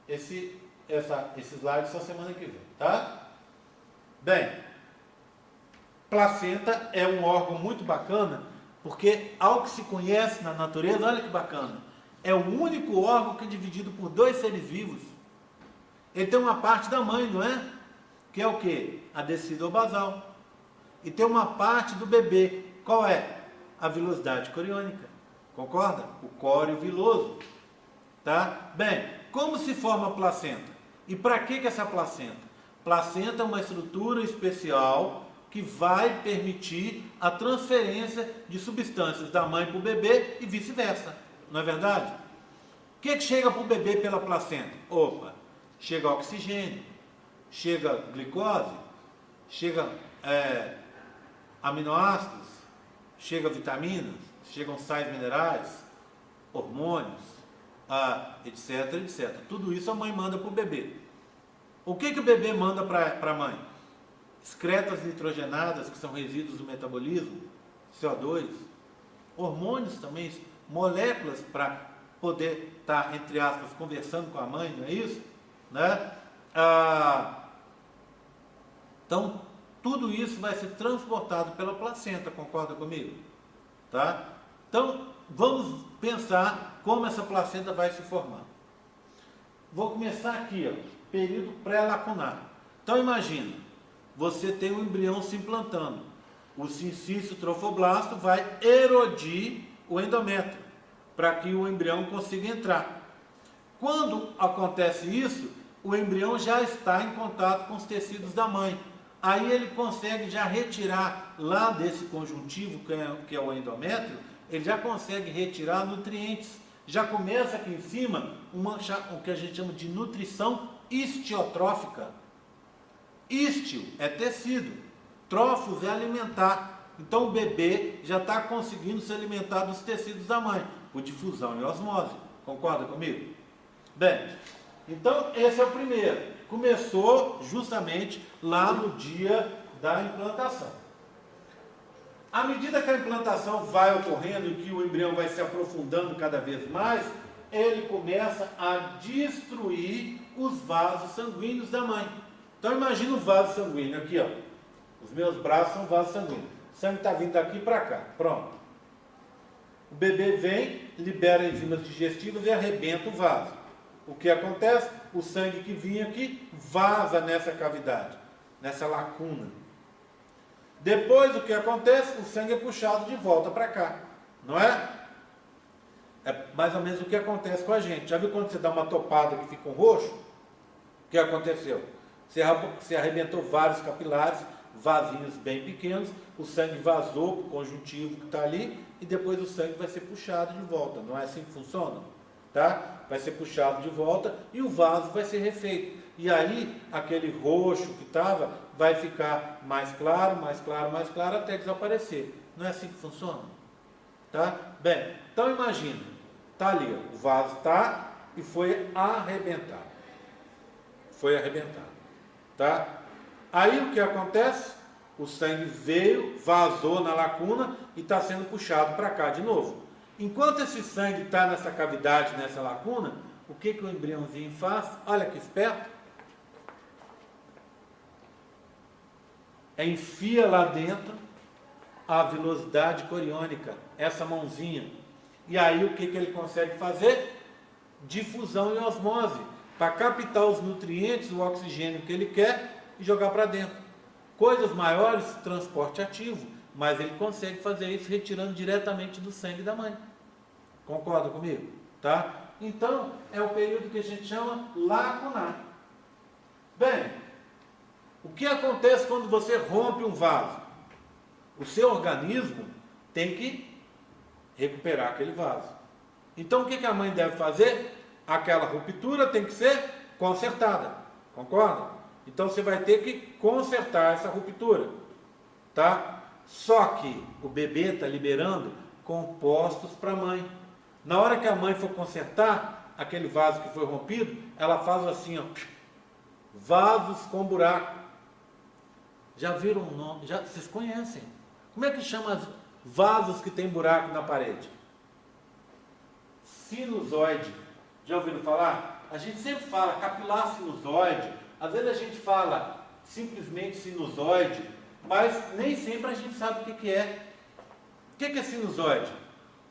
Esse slide só semana que vem, tá? Bem, placenta é um órgão muito bacana, porque ao que se conhece na natureza, olha que bacana, é o único órgão que é dividido por 2 seres vivos. Ele tem uma parte da mãe, não é? Que é o quê? A descida basal. E tem uma parte do bebê. Qual é? A velocidade coriônica. Concorda? O córeo viloso. Tá? Bem, como se forma a placenta? E para que essa placenta? Placenta é uma estrutura especial que vai permitir a transferência de substâncias da mãe para o bebê e vice-versa. Não é verdade? O que chega para o bebê pela placenta? Opa, chega oxigênio, chega glicose, chega aminoácidos, chega vitaminas, chegam sais minerais, hormônios, etc, etc. Tudo isso a mãe manda para o bebê. O que o bebê manda para a mãe? Excretas nitrogenadas, que são resíduos do metabolismo, CO2, hormônios também, moléculas para poder estar, entre aspas, conversando com a mãe, não é isso? Né? Então, tudo isso vai ser transportado pela placenta, concorda comigo? Tá? Então, vamos pensar como essa placenta vai se formar. Vou começar aqui, ó, período pré-lacunar. Então, imagina, você tem um embrião se implantando. O sincício trofoblasto vai erodir o endométrio, para que o embrião consiga entrar. Quando acontece isso, o embrião já está em contato com os tecidos da mãe. Aí ele consegue já retirar lá desse conjuntivo, que é o endométrio, ele já consegue retirar nutrientes. Já começa aqui em cima o que a gente chama de nutrição histiotrófica. Ístio é tecido, trófos é alimentar. Então o bebê já está conseguindo se alimentar dos tecidos da mãe, por difusão e osmose. Concorda comigo? Bem, então esse é o primeiro. Começou justamente lá no dia da implantação. À medida que a implantação vai ocorrendo e que o embrião vai se aprofundando cada vez mais, ele começa a destruir os vasos sanguíneos da mãe. Então imagina um vaso sanguíneo aqui, ó. Os meus braços são vasos sanguíneos. O sangue está vindo daqui para cá. Pronto. O bebê vem, libera enzimas digestivas e arrebenta o vaso. O que acontece? O sangue que vinha aqui vaza nessa cavidade, nessa lacuna. Depois o que acontece? O sangue é puxado de volta para cá. Não é? É mais ou menos o que acontece com a gente. Já viu quando você dá uma topada que fica um roxo? que aconteceu? Você arrebentou vários capilares, vasinhos bem pequenos, o sangue vazou para o conjuntivo que está ali, e depois o sangue vai ser puxado de volta. Não é assim que funciona? Tá? Vai ser puxado de volta e o vaso vai ser refeito. E aí, aquele roxo que estava vai ficar mais claro, mais claro, mais claro, até desaparecer. Não é assim que funciona? Tá? Bem, então imagina, tá ali, ó, o vaso tá e foi arrebentado. Foi arrebentado. Tá? Aí o que acontece? O sangue veio, vazou na lacuna e está sendo puxado para cá de novo. Enquanto esse sangue está nessa cavidade, nessa lacuna, o que o embriãozinho faz? Olha que esperto. Enfia lá dentro a vilosidade coriônica, essa mãozinha. E aí o que ele consegue fazer? Difusão e osmose, para captar os nutrientes, o oxigênio que ele quer e jogar para dentro. Coisas maiores, transporte ativo, mas ele consegue fazer isso retirando diretamente do sangue da mãe. Concorda comigo? Tá? Então, é o período que a gente chama lacunar. Bem, o que acontece quando você rompe um vaso? O seu organismo tem que recuperar aquele vaso. Então, o que a mãe deve fazer? Aquela ruptura tem que ser consertada. Concorda? Então, você vai ter que consertar essa ruptura. Tá? Só que o bebê está liberando compostos para a mãe. Na hora que a mãe for consertar aquele vaso que foi rompido, ela faz assim, ó, vasos com buraco. Já viram o nome? Vocês conhecem? Como é que chama vasos que tem buraco na parede? Sinusoide. Já ouviram falar? A gente sempre fala capilar sinusoide. Às vezes a gente fala simplesmente sinusoide, mas nem sempre a gente sabe o que é. O que é sinusoide?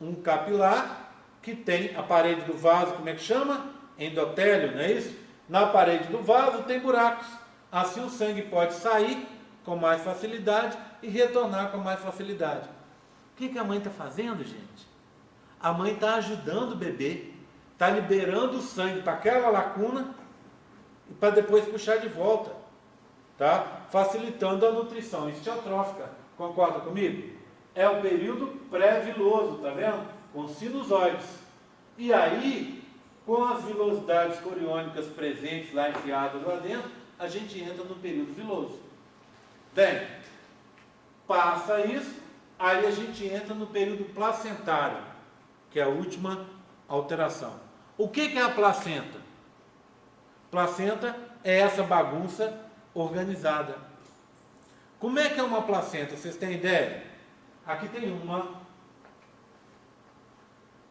Um capilar que tem a parede do vaso, como é que chama? Endotélio, não é isso? Na parede do vaso tem buracos. Assim o sangue pode sair com mais facilidade e retornar com mais facilidade. O que a mãe está fazendo, gente? A mãe está ajudando o bebê, está liberando o sangue para aquela lacuna e para depois puxar de volta, tá? Facilitando a nutrição esteotrófica. Concorda comigo? É o período pré-viloso, tá vendo? Com sinusoides. E aí, com as vilosidades coriônicas presentes lá, enfiadas lá dentro, a gente entra no período viloso. Bem, passa isso, aí a gente entra no período placentário, que é a última alteração. O que é a placenta? Placenta é essa bagunça organizada. Como é que é uma placenta? Vocês têm ideia? Aqui tem uma.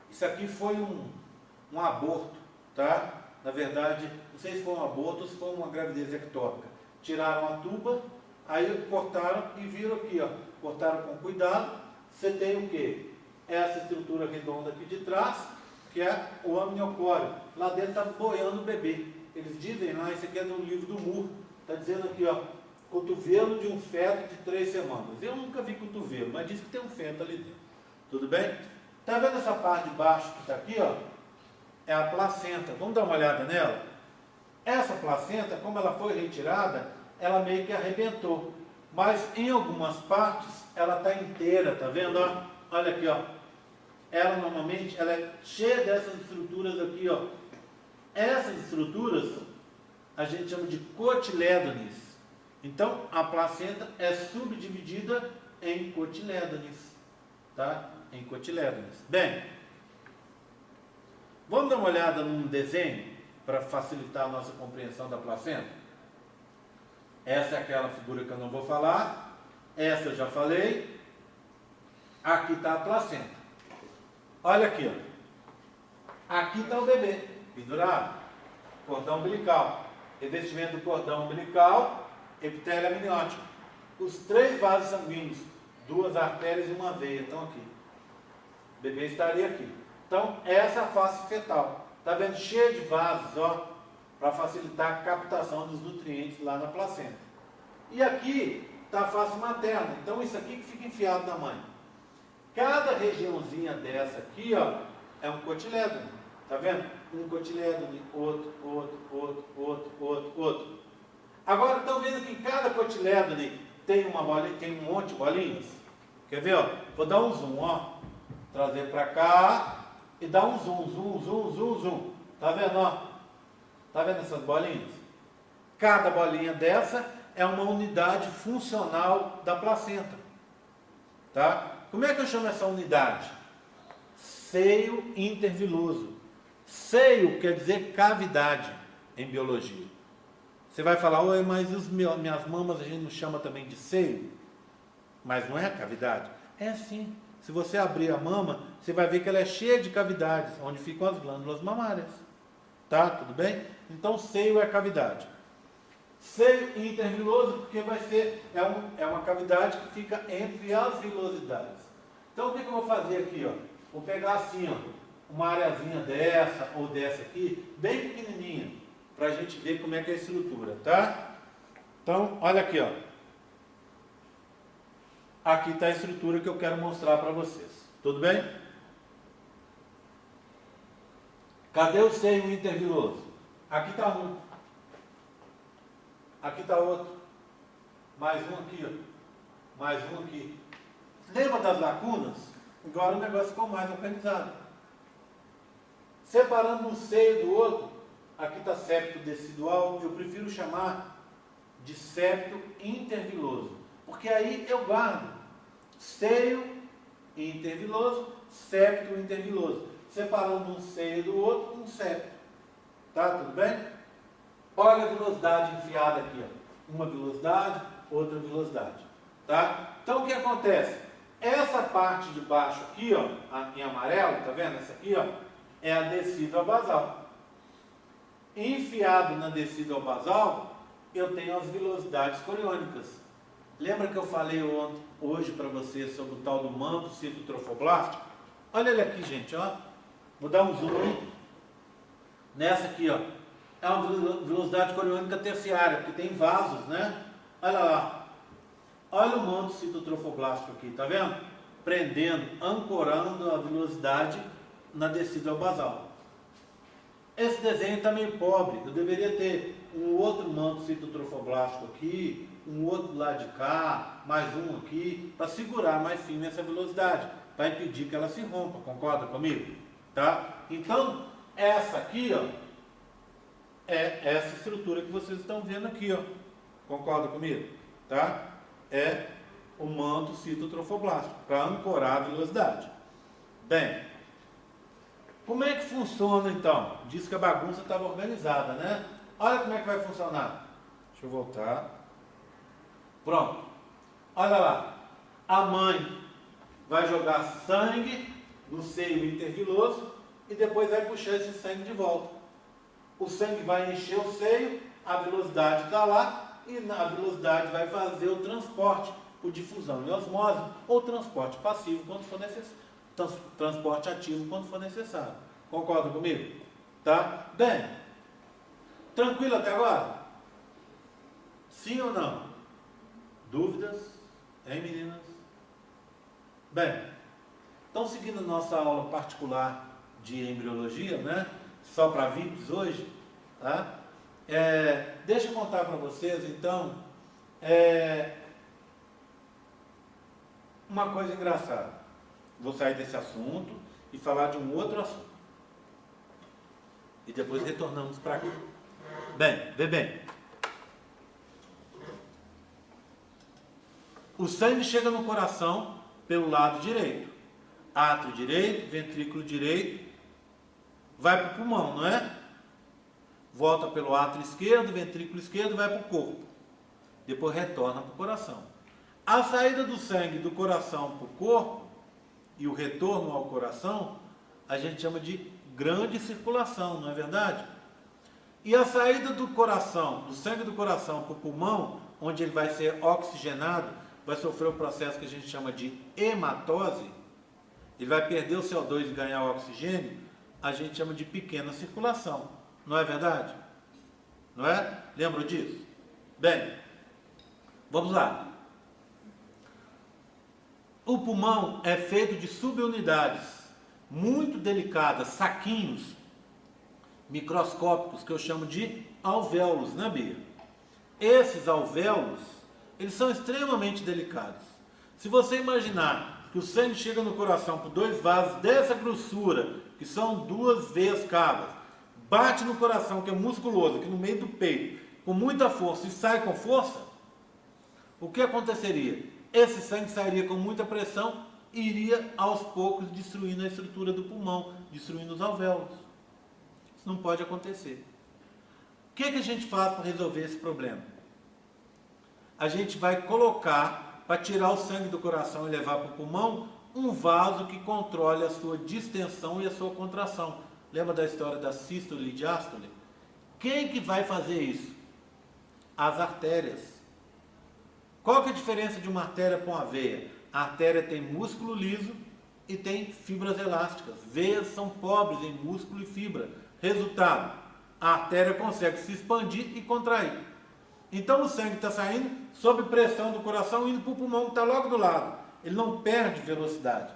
Isso aqui foi um aborto, tá? Na verdade, não sei se foi um aborto ou se foi uma gravidez ectópica. Tiraram a tuba, aí cortaram e viram aqui, ó. Cortaram com cuidado. Você tem o quê? Essa estrutura redonda aqui de trás, que é o amniocóreo. Lá dentro está boiando o bebê. Eles dizem, isso aqui é do livro do Moore. Está dizendo aqui, ó, cotovelo de um feto de 3 semanas. Eu nunca vi cotovelo, mas diz que tem um feto ali dentro. Tudo bem? Está vendo essa parte de baixo que está aqui, ó? É a placenta. Vamos dar uma olhada nela? Essa placenta, como ela foi retirada, ela meio que arrebentou. Mas em algumas partes, ela está inteira, tá vendo? Ó? Olha aqui, ó. Ela normalmente ela é cheia dessas estruturas aqui, ó. Essas estruturas a gente chama de cotilédones. Então, a placenta é subdividida em cotilédones, tá? Em cotilédones. Bem, vamos dar uma olhada num desenho para facilitar a nossa compreensão da placenta? Essa é aquela figura que eu não vou falar. Essa eu já falei. Aqui está a placenta. Olha aqui, ó. Aqui está o bebê, pendurado. Cordão umbilical. Revestimento do cordão umbilical, epitélio amniótico. Os 3 vasos sanguíneos, 2 artérias e uma veia estão aqui. O bebê estaria aqui. Então, essa é a face fetal. Está vendo? Cheia de vasos, ó, para facilitar a captação dos nutrientes lá na placenta. E aqui está a face materna. Então, isso aqui que fica enfiado na mãe. Cada regiãozinha dessa aqui, ó, é um cotilédone, Tá vendo? Um cotilédone, outro, outro, outro, outro, outro, outro. Agora, estão vendo que cada cotilédone tem uma bolinha, tem um monte de bolinhas? Quer ver, ó? Vou dar um zoom, ó. Trazer para cá e dar um zoom, zoom, zoom, zoom, zoom. Tá vendo, ó? Tá vendo essas bolinhas? Cada bolinha dessa é uma unidade funcional da placenta. Tá? Como é que eu chamo essa unidade? Seio interviloso. Seio quer dizer cavidade em biologia. Você vai falar, oi, mas minhas mamas a gente não chama também de seio? Mas não é a cavidade? É assim. Se você abrir a mama, você vai ver que ela é cheia de cavidades, onde ficam as glândulas mamárias. Tá? Tudo bem? Então, seio é cavidade. Seio interviloso, porque vai ser, é uma cavidade que fica entre as vilosidades. Então, o que eu vou fazer aqui, ó? Vou pegar assim, ó, uma areazinha dessa ou dessa aqui, bem pequenininha, para a gente ver como é que é a estrutura, tá? Então, olha aqui, ó. Aqui está a estrutura que eu quero mostrar para vocês. Tudo bem? Cadê o seio interviloso? Aqui está um. Aqui está outro. Mais um aqui, ó. Mais um aqui. Lembra das lacunas? Agora o negócio ficou mais organizado. Separando um seio do outro, aqui está septo decidual, eu prefiro chamar de septo interviloso. Porque aí eu guardo seio interviloso, septo interviloso. Separando um seio do outro, um septo. Tá? Tudo bem? Olha a velocidade enfiada aqui, ó. Uma velocidade, outra velocidade. Tá? Então o que acontece? Essa parte de baixo aqui, ó, em amarelo, tá vendo? Essa aqui, ó, é a decídua basal. Enfiado na decídua basal, eu tenho as velocidades coriônicas. Lembra que eu falei hoje para vocês sobre o tal do manto citotrofoblástico? Olha ele aqui, gente, ó. Vou dar um zoom aí. Nessa aqui, ó. É uma velocidade coriônica terciária, porque tem vasos, né? Olha lá. Olha o manto citotrofoblástico aqui, tá vendo? Prendendo, ancorando a velocidade na decídua basal. Esse desenho está meio pobre. Eu deveria ter um outro manto citotrofoblástico aqui, um outro lá de cá, mais um aqui, para segurar mais firme essa velocidade, para impedir que ela se rompa. Concorda comigo? Tá? Então, essa aqui, ó, é essa estrutura que vocês estão vendo aqui, ó. Concorda comigo? Tá? É o manto citotrofoblástico, para ancorar a velocidade. Bem, como é que funciona então? Diz que a bagunça estava organizada, né? Olha como é que vai funcionar. Deixa eu voltar. Pronto. Olha lá. A mãe vai jogar sangue no seio interviloso e depois vai puxar esse sangue de volta. O sangue vai encher o seio, a velocidade está lá e a velocidade vai fazer o transporte por difusão e osmose ou transporte passivo quando for necessário. Transporte ativo quando for necessário. Concorda comigo? Tá? Bem, tranquilo até agora? Sim ou não? Dúvidas? Hein, meninas? Bem, então seguindo nossa aula particular de embriologia, né? Só para VIPs hoje, tá? Deixa eu contar para vocês, então, uma coisa engraçada. Vou sair desse assunto e falar de um outro assunto. E depois retornamos para cá. Bem, vê bem. O sangue chega no coração pelo lado direito. Átrio direito, ventrículo direito, vai para o pulmão, não é? Volta pelo átrio esquerdo, ventrículo esquerdo, vai para o corpo. Depois retorna para o coração. A saída do sangue do coração para o corpo e o retorno ao coração, a gente chama de grande circulação, não é verdade? E a saída do coração, do sangue do coração para o pulmão, onde ele vai ser oxigenado, vai sofrer o processo que a gente chama de hematose, ele vai perder o CO2 e ganhar o oxigênio, a gente chama de pequena circulação, não é verdade? Não é? Lembram disso? Bem, vamos lá. O pulmão é feito de subunidades muito delicadas, saquinhos, microscópicos que eu chamo de alvéolos, né, Bia? Esses alvéolos, eles são extremamente delicados. Se você imaginar que o sangue chega no coração por dois vasos dessa grossura, que são 2 veias cavas, bate no coração, que é musculoso, aqui no meio do peito, com muita força e sai com força, o que aconteceria? Esse sangue sairia com muita pressão e iria aos poucos destruindo a estrutura do pulmão, destruindo os alvéolos. Isso não pode acontecer. O que a gente faz para resolver esse problema? A gente vai colocar, para tirar o sangue do coração e levar para o pulmão, um vaso que controle a sua distensão e a sua contração. Lembra da história da sístole e diástole? Quem que vai fazer isso? As artérias. Qual que é a diferença de uma artéria para uma veia? A artéria tem músculo liso e tem fibras elásticas. Veias são pobres em músculo e fibra. Resultado, a artéria consegue se expandir e contrair. Então o sangue está saindo sob pressão do coração, indo para o pulmão que está logo do lado. Ele não perde velocidade.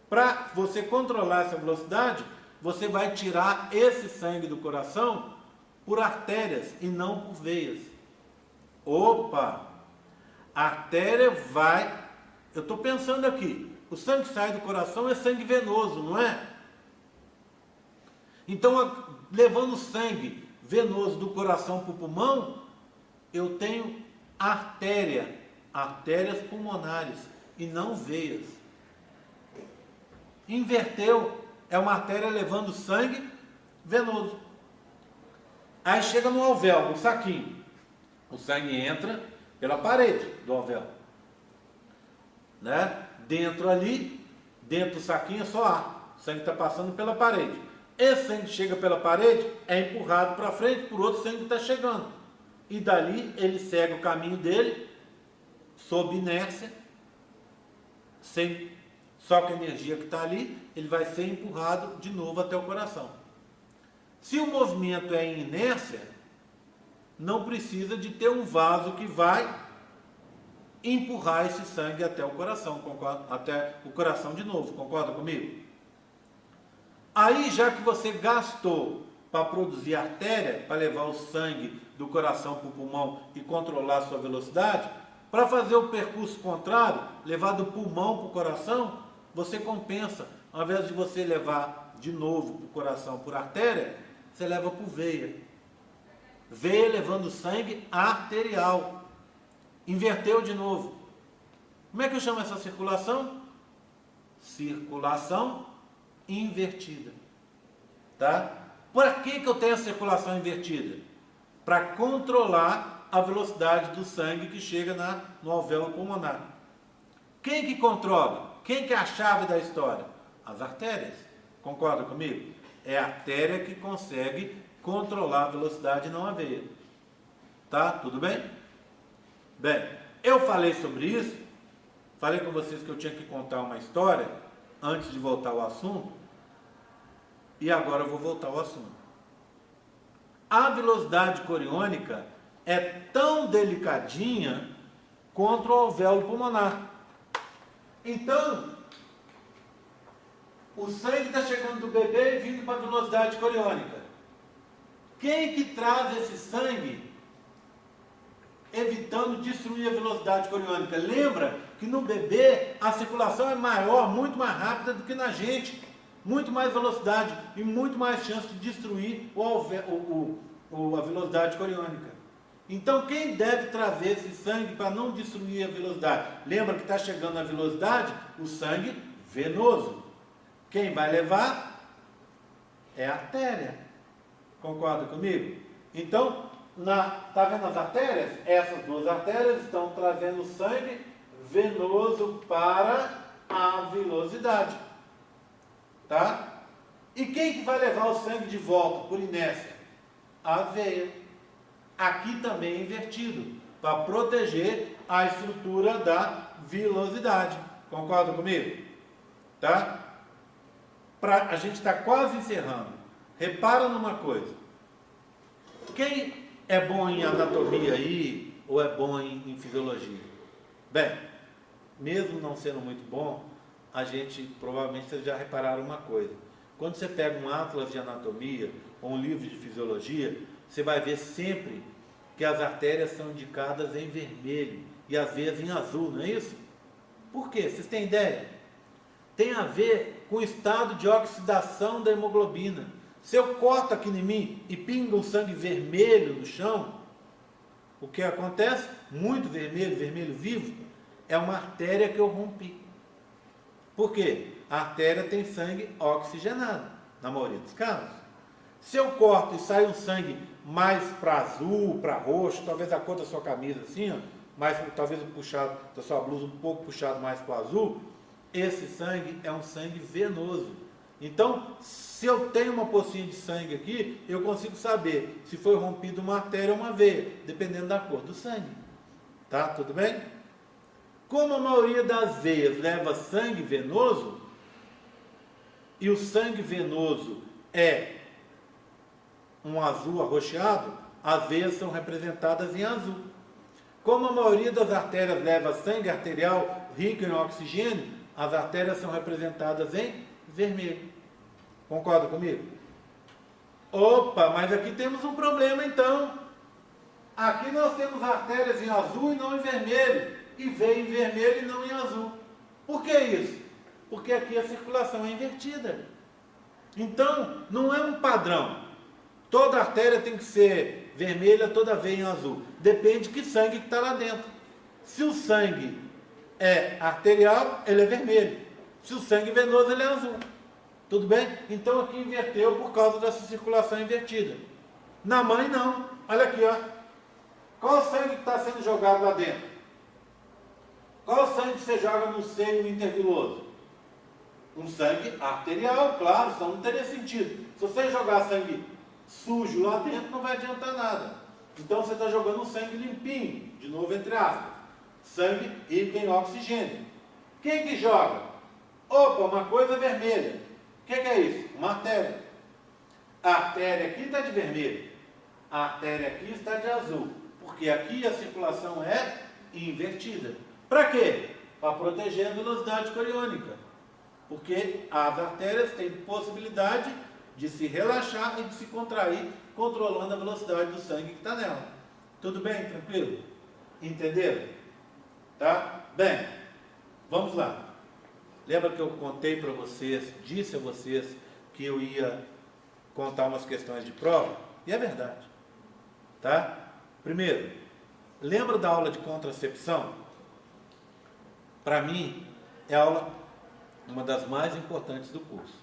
Para você controlar essa velocidade, você vai tirar esse sangue do coração por artérias e não por veias. Opa! A artéria vai... Eu estou pensando aqui, o sangue que sai do coração é sangue venoso, não é? Então, levando sangue venoso do coração para o pulmão, eu tenho artéria, artérias pulmonares e não veias. Inverteu, é uma artéria levando sangue venoso. Aí chega no alvéolo, no saquinho. O sangue entra pela parede do alvéolo, né? Dentro ali, dentro do saquinho é só ar. O sangue está passando pela parede. Esse sangue chega pela parede, é empurrado para frente por outro sangue que está chegando. E dali ele segue o caminho dele, sob inércia, só com a energia que está ali, ele vai ser empurrado de novo até o coração. Se o movimento é em inércia, não precisa de ter um vaso que vai empurrar esse sangue até o coração, concorda? Até o coração de novo, concorda comigo? Aí, já que você gastou para produzir artéria, para levar o sangue do coração para o pulmão e controlar a sua velocidade, para fazer o percurso contrário, levar do pulmão para o coração, você compensa. Ao invés de você levar de novo para o coração por artéria, você leva por veia. Veia levando sangue arterial. Inverteu de novo. Como é que eu chamo essa circulação? Circulação invertida. Tá? Para que eu tenho a circulação invertida? Para controlar a velocidade do sangue que chega no alvéolo pulmonar. Quem que controla? Quem que é a chave da história? As artérias. Concorda comigo? É a artéria que consegue controlar a velocidade e não a veia. Tá? Tudo bem? Bem, eu falei sobre isso. Falei com vocês que eu tinha que contar uma história antes de voltar ao assunto. E agora eu vou voltar ao assunto. A velocidade coriônica é tão delicadinha quanto o alvéolo pulmonar. Então, o sangue está chegando do bebê e vindo para a velocidade coriônica. Quem que traz esse sangue evitando destruir a velocidade coriônica? Lembra que no bebê a circulação é maior, muito mais rápida do que na gente. Muito mais velocidade e muito mais chance de destruir a velocidade coriônica. Então, quem deve trazer esse sangue para não destruir a velocidade? Lembra que está chegando a velocidade? O sangue venoso. Quem vai levar é a artéria. Concorda comigo? Então, tá vendo as artérias? Essas 2 artérias estão trazendo sangue venoso para a velocidade. Tá? E quem que vai levar o sangue de volta por inércia? A veia. Aqui também é invertido, para proteger a estrutura da velocidade. Concorda comigo? Tá? A gente está quase encerrando. Repara numa coisa. Quem é bom em anatomia aí, ou é bom em fisiologia? Bem, mesmo não sendo muito bom, a gente, provavelmente vocês já repararam uma coisa. Quando você pega um atlas de anatomia ou um livro de fisiologia, você vai ver sempre que as artérias são indicadas em vermelho e às vezes em azul, não é isso? Por quê? Vocês têm ideia? Tem a ver com o estado de oxidação da hemoglobina. Se eu corto aqui em mim e pinga um sangue vermelho no chão, o que acontece? Muito vermelho, vermelho vivo, é uma artéria que eu rompi. Por quê? A artéria tem sangue oxigenado, na maioria dos casos. Se eu corto e sai um sangue mais para azul, para roxo, talvez a cor da sua camisa assim, ó, mais, talvez o puxado da sua blusa um pouco puxado mais para o azul, esse sangue é um sangue venoso. Então, se eu tenho uma pocinha de sangue aqui, eu consigo saber se foi rompido uma artéria ou uma veia, dependendo da cor do sangue. Tá? Tudo bem? Como a maioria das veias leva sangue venoso, e o sangue venoso é um azul arroxeado, as veias são representadas em azul. Como a maioria das artérias leva sangue arterial rico em oxigênio, as artérias são representadas em vermelho. Concorda comigo? Opa, mas aqui temos um problema então. Aqui nós temos artérias em azul e não em vermelho, e veia em vermelho e não em azul. Por que isso? Porque aqui a circulação é invertida. Então, não é um padrão. Toda artéria tem que ser vermelha, toda veia em azul. Depende de que sangue que está lá dentro. Se o sangue é arterial, ele é vermelho. Se o sangue venoso, ele é azul. Tudo bem? Então aqui inverteu por causa dessa circulação invertida. Na mãe não. Olha aqui, ó. Qual o sangue que está sendo jogado lá dentro? Qual o sangue que você joga no seio interviloso? Um sangue arterial, claro, senão não teria sentido. Se você jogar sangue sujo lá dentro, não vai adiantar nada. Então você está jogando um sangue limpinho, de novo entre aspas. Sangue rico em oxigênio. Quem que joga? Opa, uma coisa vermelha. O que é isso? Uma artéria. A artéria aqui está de vermelho. A artéria aqui está de azul. Porque aqui a circulação é invertida. Para quê? Para proteger a velocidade coriônica. Porque as artérias têm possibilidade de se relaxar e de se contrair, controlando a velocidade do sangue que está nela. Tudo bem? Tranquilo? Entenderam? Tá? Bem, vamos lá. Lembra que eu contei para vocês, disse a vocês que eu ia contar umas questões de prova? E é verdade. Tá? Primeiro, lembra da aula de contracepção? Para mim, é a aula uma das mais importantes do curso.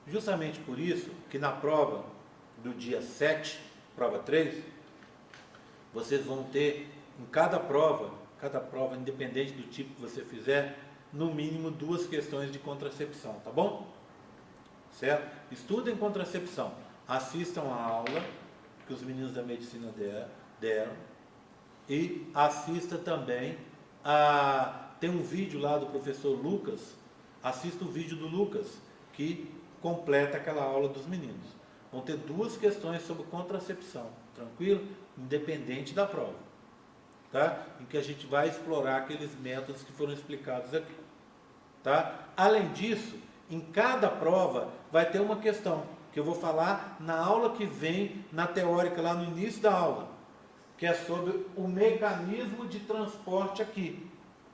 Justamente por isso que na prova do dia 7, prova 3, vocês vão ter em cada prova, independente do tipo que você fizer, no mínimo 2 questões de contracepção, tá bom? Certo? Estudem contracepção, assistam a aula que os meninos da medicina deram e assista também tem um vídeo lá do professor Lucas, assista o vídeo do Lucas, que completa aquela aula dos meninos. Vão ter 2 questões sobre contracepção, tranquilo? Independente da prova, tá? Em que a gente vai explorar aqueles métodos que foram explicados aqui, tá? Além disso, em cada prova vai ter uma questão, que eu vou falar na aula que vem, na teórica, lá no início da aula, que é sobre o mecanismo de transporte aqui.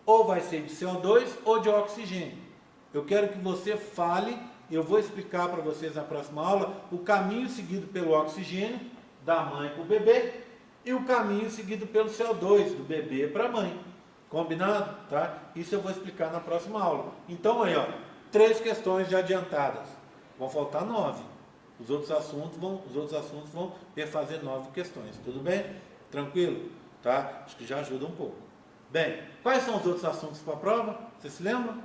Ou vai ser de CO2 ou de oxigênio. Eu quero que você fale, eu vou explicar para vocês na próxima aula, o caminho seguido pelo oxigênio, da mãe para o bebê, e o caminho seguido pelo CO2, do bebê para a mãe. Combinado? Tá? Isso eu vou explicar na próxima aula. Então aí, ó, 3 questões já adiantadas. Vão faltar 9. Os outros assuntos vão fazer 9 questões. Tudo bem? Tranquilo? Tá? Acho que já ajuda um pouco. Bem, quais são os outros assuntos para a prova? Você se lembra?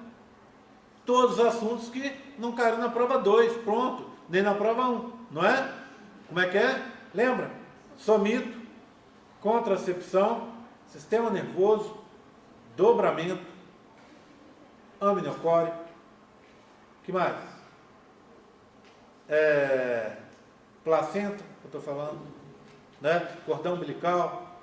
Todos os assuntos que não caíram na prova 2, pronto, nem na prova 1, não é? Como é que é? Lembra? Somito, contracepção, sistema nervoso, dobramento, amniocórdio, que mais? Placenta, que eu estou falando, né? Cordão umbilical,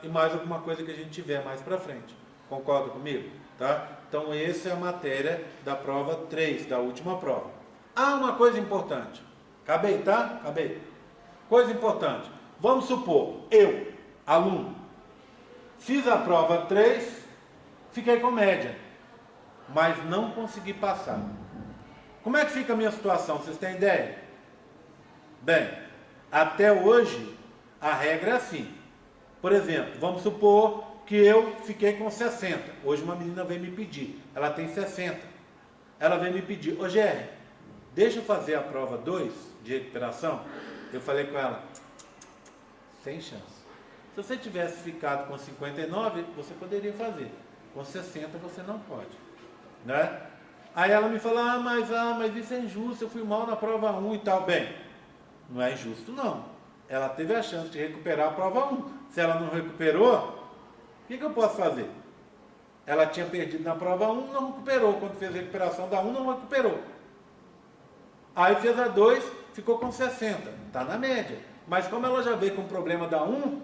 e mais alguma coisa que a gente tiver mais para frente. Concorda comigo? Tá? Então, essa é a matéria da prova 3, da última prova. Ah, uma coisa importante. Acabei, tá? Acabei. Coisa importante. Vamos supor, eu, aluno, fiz a prova 3, fiquei com média, mas não consegui passar. Como é que fica a minha situação? Vocês têm ideia? Bem, até hoje, a regra é assim. Por exemplo, vamos supor que eu fiquei com 60. Hoje uma menina veio me pedir. Ela tem 60. Ela veio me pedir, ô GR, deixa eu fazer a prova 2 de recuperação. Eu falei com ela, sem chance. Se você tivesse ficado com 59, você poderia fazer. Com 60 você não pode. Né? Aí ela me falou, mas isso é injusto, eu fui mal na prova 1 e tal. Bem, não é injusto não. Ela teve a chance de recuperar a prova 1. Se ela não recuperou, o que eu posso fazer? Ela tinha perdido na prova 1, não recuperou. Quando fez a recuperação da 1, não recuperou. Aí fez a 2, ficou com 60. Está na média. Mas como ela já veio com o problema da 1,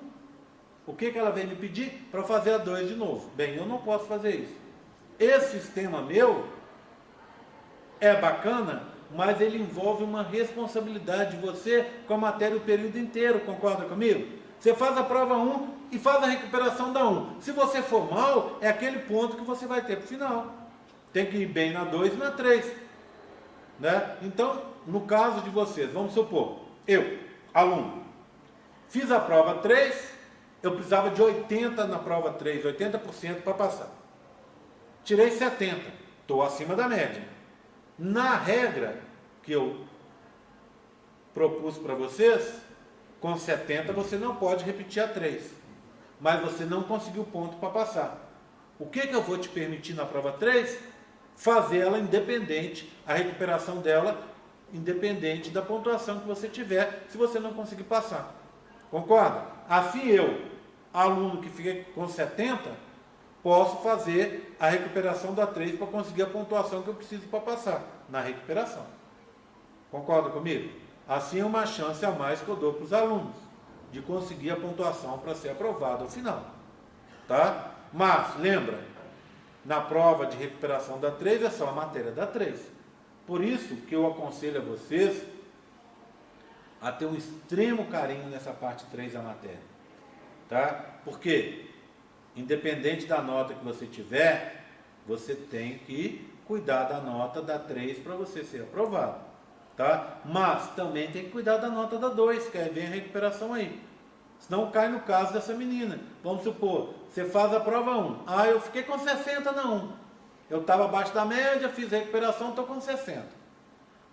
o que ela veio me pedir? Para fazer a 2 de novo. Bem, eu não posso fazer isso. Esse sistema meu é bacana, mas ele envolve uma responsabilidade de você com a matéria o período inteiro. Concorda comigo? Você faz a prova 1 e faz a recuperação da 1. Se você for mal, é aquele ponto que você vai ter para o final. Tem que ir bem na 2 e na 3. Né? Então, no caso de vocês, vamos supor, eu, aluno, fiz a prova 3, eu precisava de 80 na prova 3, 80% para passar. Tirei 70, estou acima da média. Na regra que eu propus para vocês, com 70 você não pode repetir a 3, mas você não conseguiu ponto para passar. O que eu vou te permitir na prova 3? Fazer ela independente, a recuperação dela independente da pontuação que você tiver, se você não conseguir passar. Concorda? Assim eu, aluno que fiquei com 70, posso fazer a recuperação da 3 para conseguir a pontuação que eu preciso para passar, na recuperação. Concorda comigo? Assim é uma chance a mais que eu dou para os alunos, de conseguir a pontuação para ser aprovado ao final. Tá? Mas, lembra, na prova de recuperação da 3 é só a matéria da 3. Por isso que eu aconselho a vocês a ter um extremo carinho nessa parte 3 da matéria. Tá? Porque, independente da nota que você tiver, você tem que cuidar da nota da 3 para você ser aprovado. Tá? Mas também tem que cuidar da nota da 2, que aí vem a recuperação aí. Senão cai no caso dessa menina. Vamos supor, você faz a prova 1. Ah, eu fiquei com 60 na 1. Eu estava abaixo da média, fiz a recuperação, estou com 60.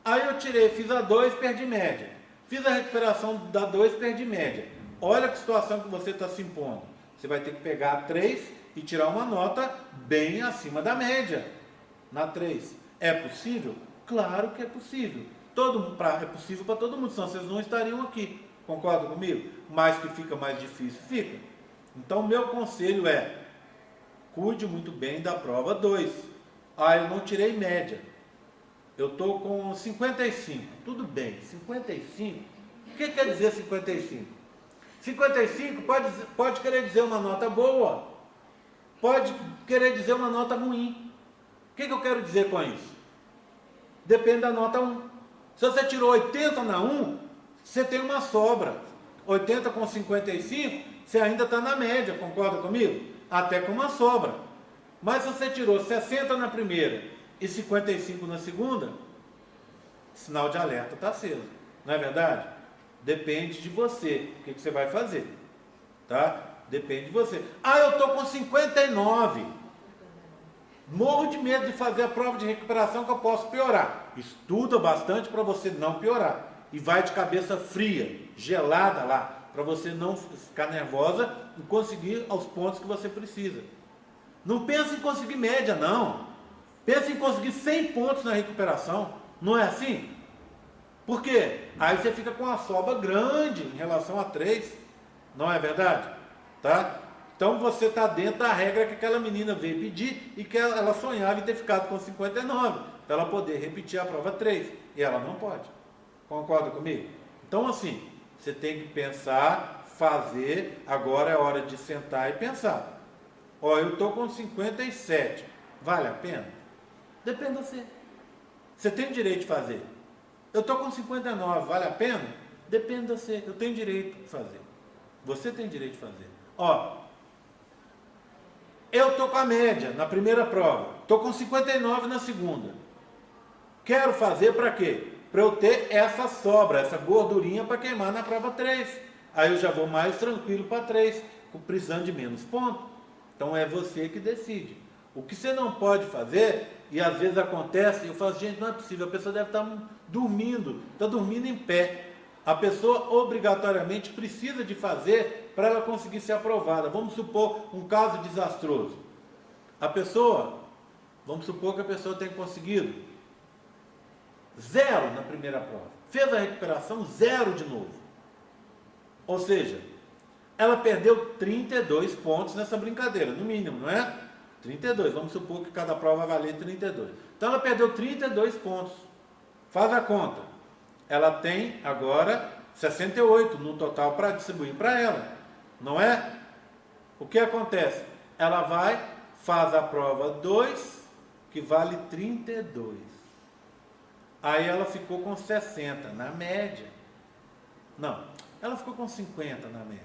Aí eu tirei, fiz a 2, perdi média. Fiz a recuperação da 2, perdi média. Olha que situação que você está se impondo. Você vai ter que pegar a 3 e tirar uma nota bem acima da média. Na 3. É possível? Claro que é possível. É possível para todo mundo, senão vocês não estariam aqui. Concorda comigo? Mas que fica mais difícil, fica. Então, o meu conselho é, cuide muito bem da prova 2. Ah, eu não tirei média. Eu estou com 55. Tudo bem, 55. O que quer dizer 55? 55 pode querer dizer uma nota boa, pode querer dizer uma nota ruim. O que eu quero dizer com isso? Depende da nota 1. Se você tirou 80 na 1, você tem uma sobra. 80 com 55, você ainda está na média, concorda comigo? Até com uma sobra. Mas se você tirou 60 na primeira e 55 na segunda, sinal de alerta está aceso. Não é verdade? Depende de você. O que você vai fazer? Tá? Depende de você. Ah, eu estou com 59. Morro de medo de fazer a prova de recuperação que eu posso piorar. Estuda bastante para você não piorar. E vai de cabeça fria, gelada lá, para você não ficar nervosa e conseguir os pontos que você precisa. Não pensa em conseguir média, não. Pensa em conseguir 100 pontos na recuperação. Não é assim? Por quê? Aí você fica com uma sobra grande em relação a 3. Não é verdade? Tá? Então você está dentro da regra que aquela menina veio pedir e que ela sonhava em ter ficado com 59, para ela poder repetir a prova 3. E ela não pode. Concorda comigo? Então assim, você tem que pensar, fazer, agora é hora de sentar e pensar. Ó, eu estou com 57, vale a pena? Depende de você. Você tem o direito de fazer. Eu estou com 59, vale a pena? Depende de você, eu tenho direito de fazer. Você tem direito de fazer. Ó, eu estou com a média na primeira prova, estou com 59 na segunda. Quero fazer para quê? Para eu ter essa sobra, essa gordurinha para queimar na prova 3. Aí eu já vou mais tranquilo para 3, precisando de menos pontos. Então é você que decide. O que você não pode fazer, e às vezes acontece, eu falo, gente, não é possível, a pessoa deve estar dormindo, está dormindo em pé. A pessoa obrigatoriamente precisa de fazer para ela conseguir ser aprovada. Vamos supor um caso desastroso. A pessoa, vamos supor que a pessoa tenha conseguido 0 na primeira prova. Fez a recuperação, 0 de novo. Ou seja, ela perdeu 32 pontos nessa brincadeira, no mínimo, não é? 32, vamos supor que cada prova vai valer 32. Então ela perdeu 32 pontos. Faz a conta. Ela tem agora 68 no total para distribuir para ela, não é? O que acontece? Ela vai, faz a prova 2, que vale 32. Aí ela ficou com 60 na média. Não, ela ficou com 50 na média.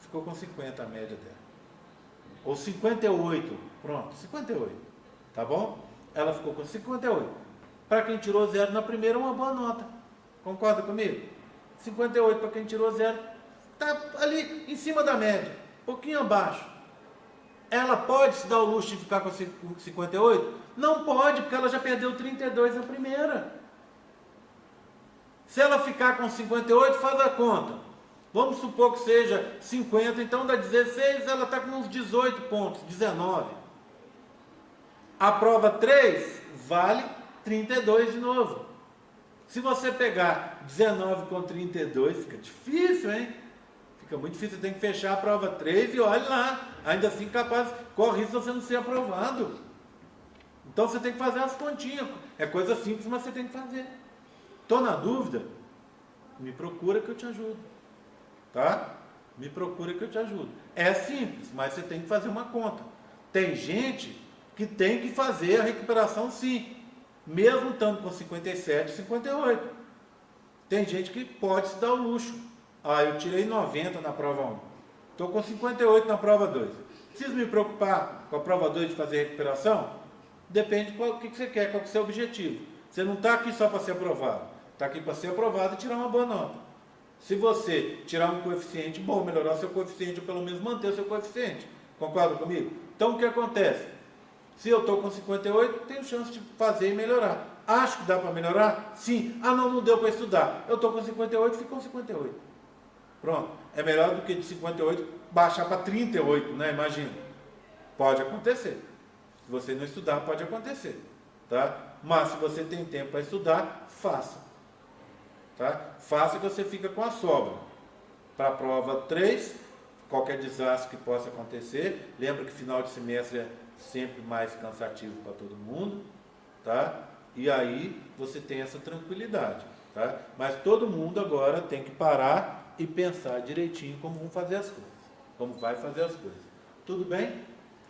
Ficou com 50 a média dela. Ou 58, pronto, 58, tá bom? Ela ficou com 58. Para quem tirou 0 na primeira, uma boa nota. Concorda comigo? 58 para quem tirou 0, está ali em cima da média, um pouquinho abaixo. Ela pode se dar o luxo de ficar com 58? Não pode, porque ela já perdeu 32 na primeira. Se ela ficar com 58, faz a conta. Vamos supor que seja 50, então dá 16, ela está com uns 18 pontos, 19. A prova 3 vale 32 de novo. Se você pegar 19 com 32, fica difícil, hein? Fica muito difícil, você tem que fechar a prova 3 e olhe lá. Ainda assim, capaz, corre risco de você não ser aprovado. Então você tem que fazer as continhas. É coisa simples, mas você tem que fazer. Estou na dúvida? Me procura que eu te ajudo. Tá? Me procura que eu te ajudo. É simples, mas você tem que fazer uma conta. Tem gente que tem que fazer a recuperação sim, mesmo estando com 57, 58. Tem gente que pode se dar o luxo. Ah, eu tirei 90 na prova 1. Estou com 58 na prova 2. Preciso me preocupar com a prova 2 de fazer recuperação? Depende do que você quer, qual que é o seu objetivo. Você não está aqui só para ser aprovado. Está aqui para ser aprovado e tirar uma boa nota. Se você tirar um coeficiente bom, melhorar seu coeficiente, ou pelo menos manter o seu coeficiente. Concorda comigo? Então o que acontece? Se eu estou com 58, tenho chance de fazer e melhorar. Acho que dá para melhorar? Sim. Ah, não deu para estudar. Eu estou com 58, fico com 58. Pronto. É melhor do que de 58 baixar para 38, né? Imagina. Pode acontecer. Se você não estudar, pode acontecer. Tá? Mas se você tem tempo para estudar, faça. Tá? Faça que você fica com a sobra. Para a prova 3, qualquer desastre que possa acontecer, lembra que final de semestre é sempre mais cansativo para todo mundo, tá? E aí você tem essa tranquilidade, tá? Mas todo mundo agora tem que parar e pensar direitinho como vão fazer as coisas, como vai fazer as coisas. Tudo bem?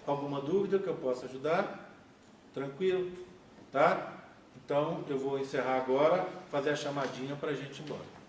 Alguma dúvida que eu possa ajudar? Tranquilo? Tá? Então eu vou encerrar agora, fazer a chamadinha para a gente ir embora.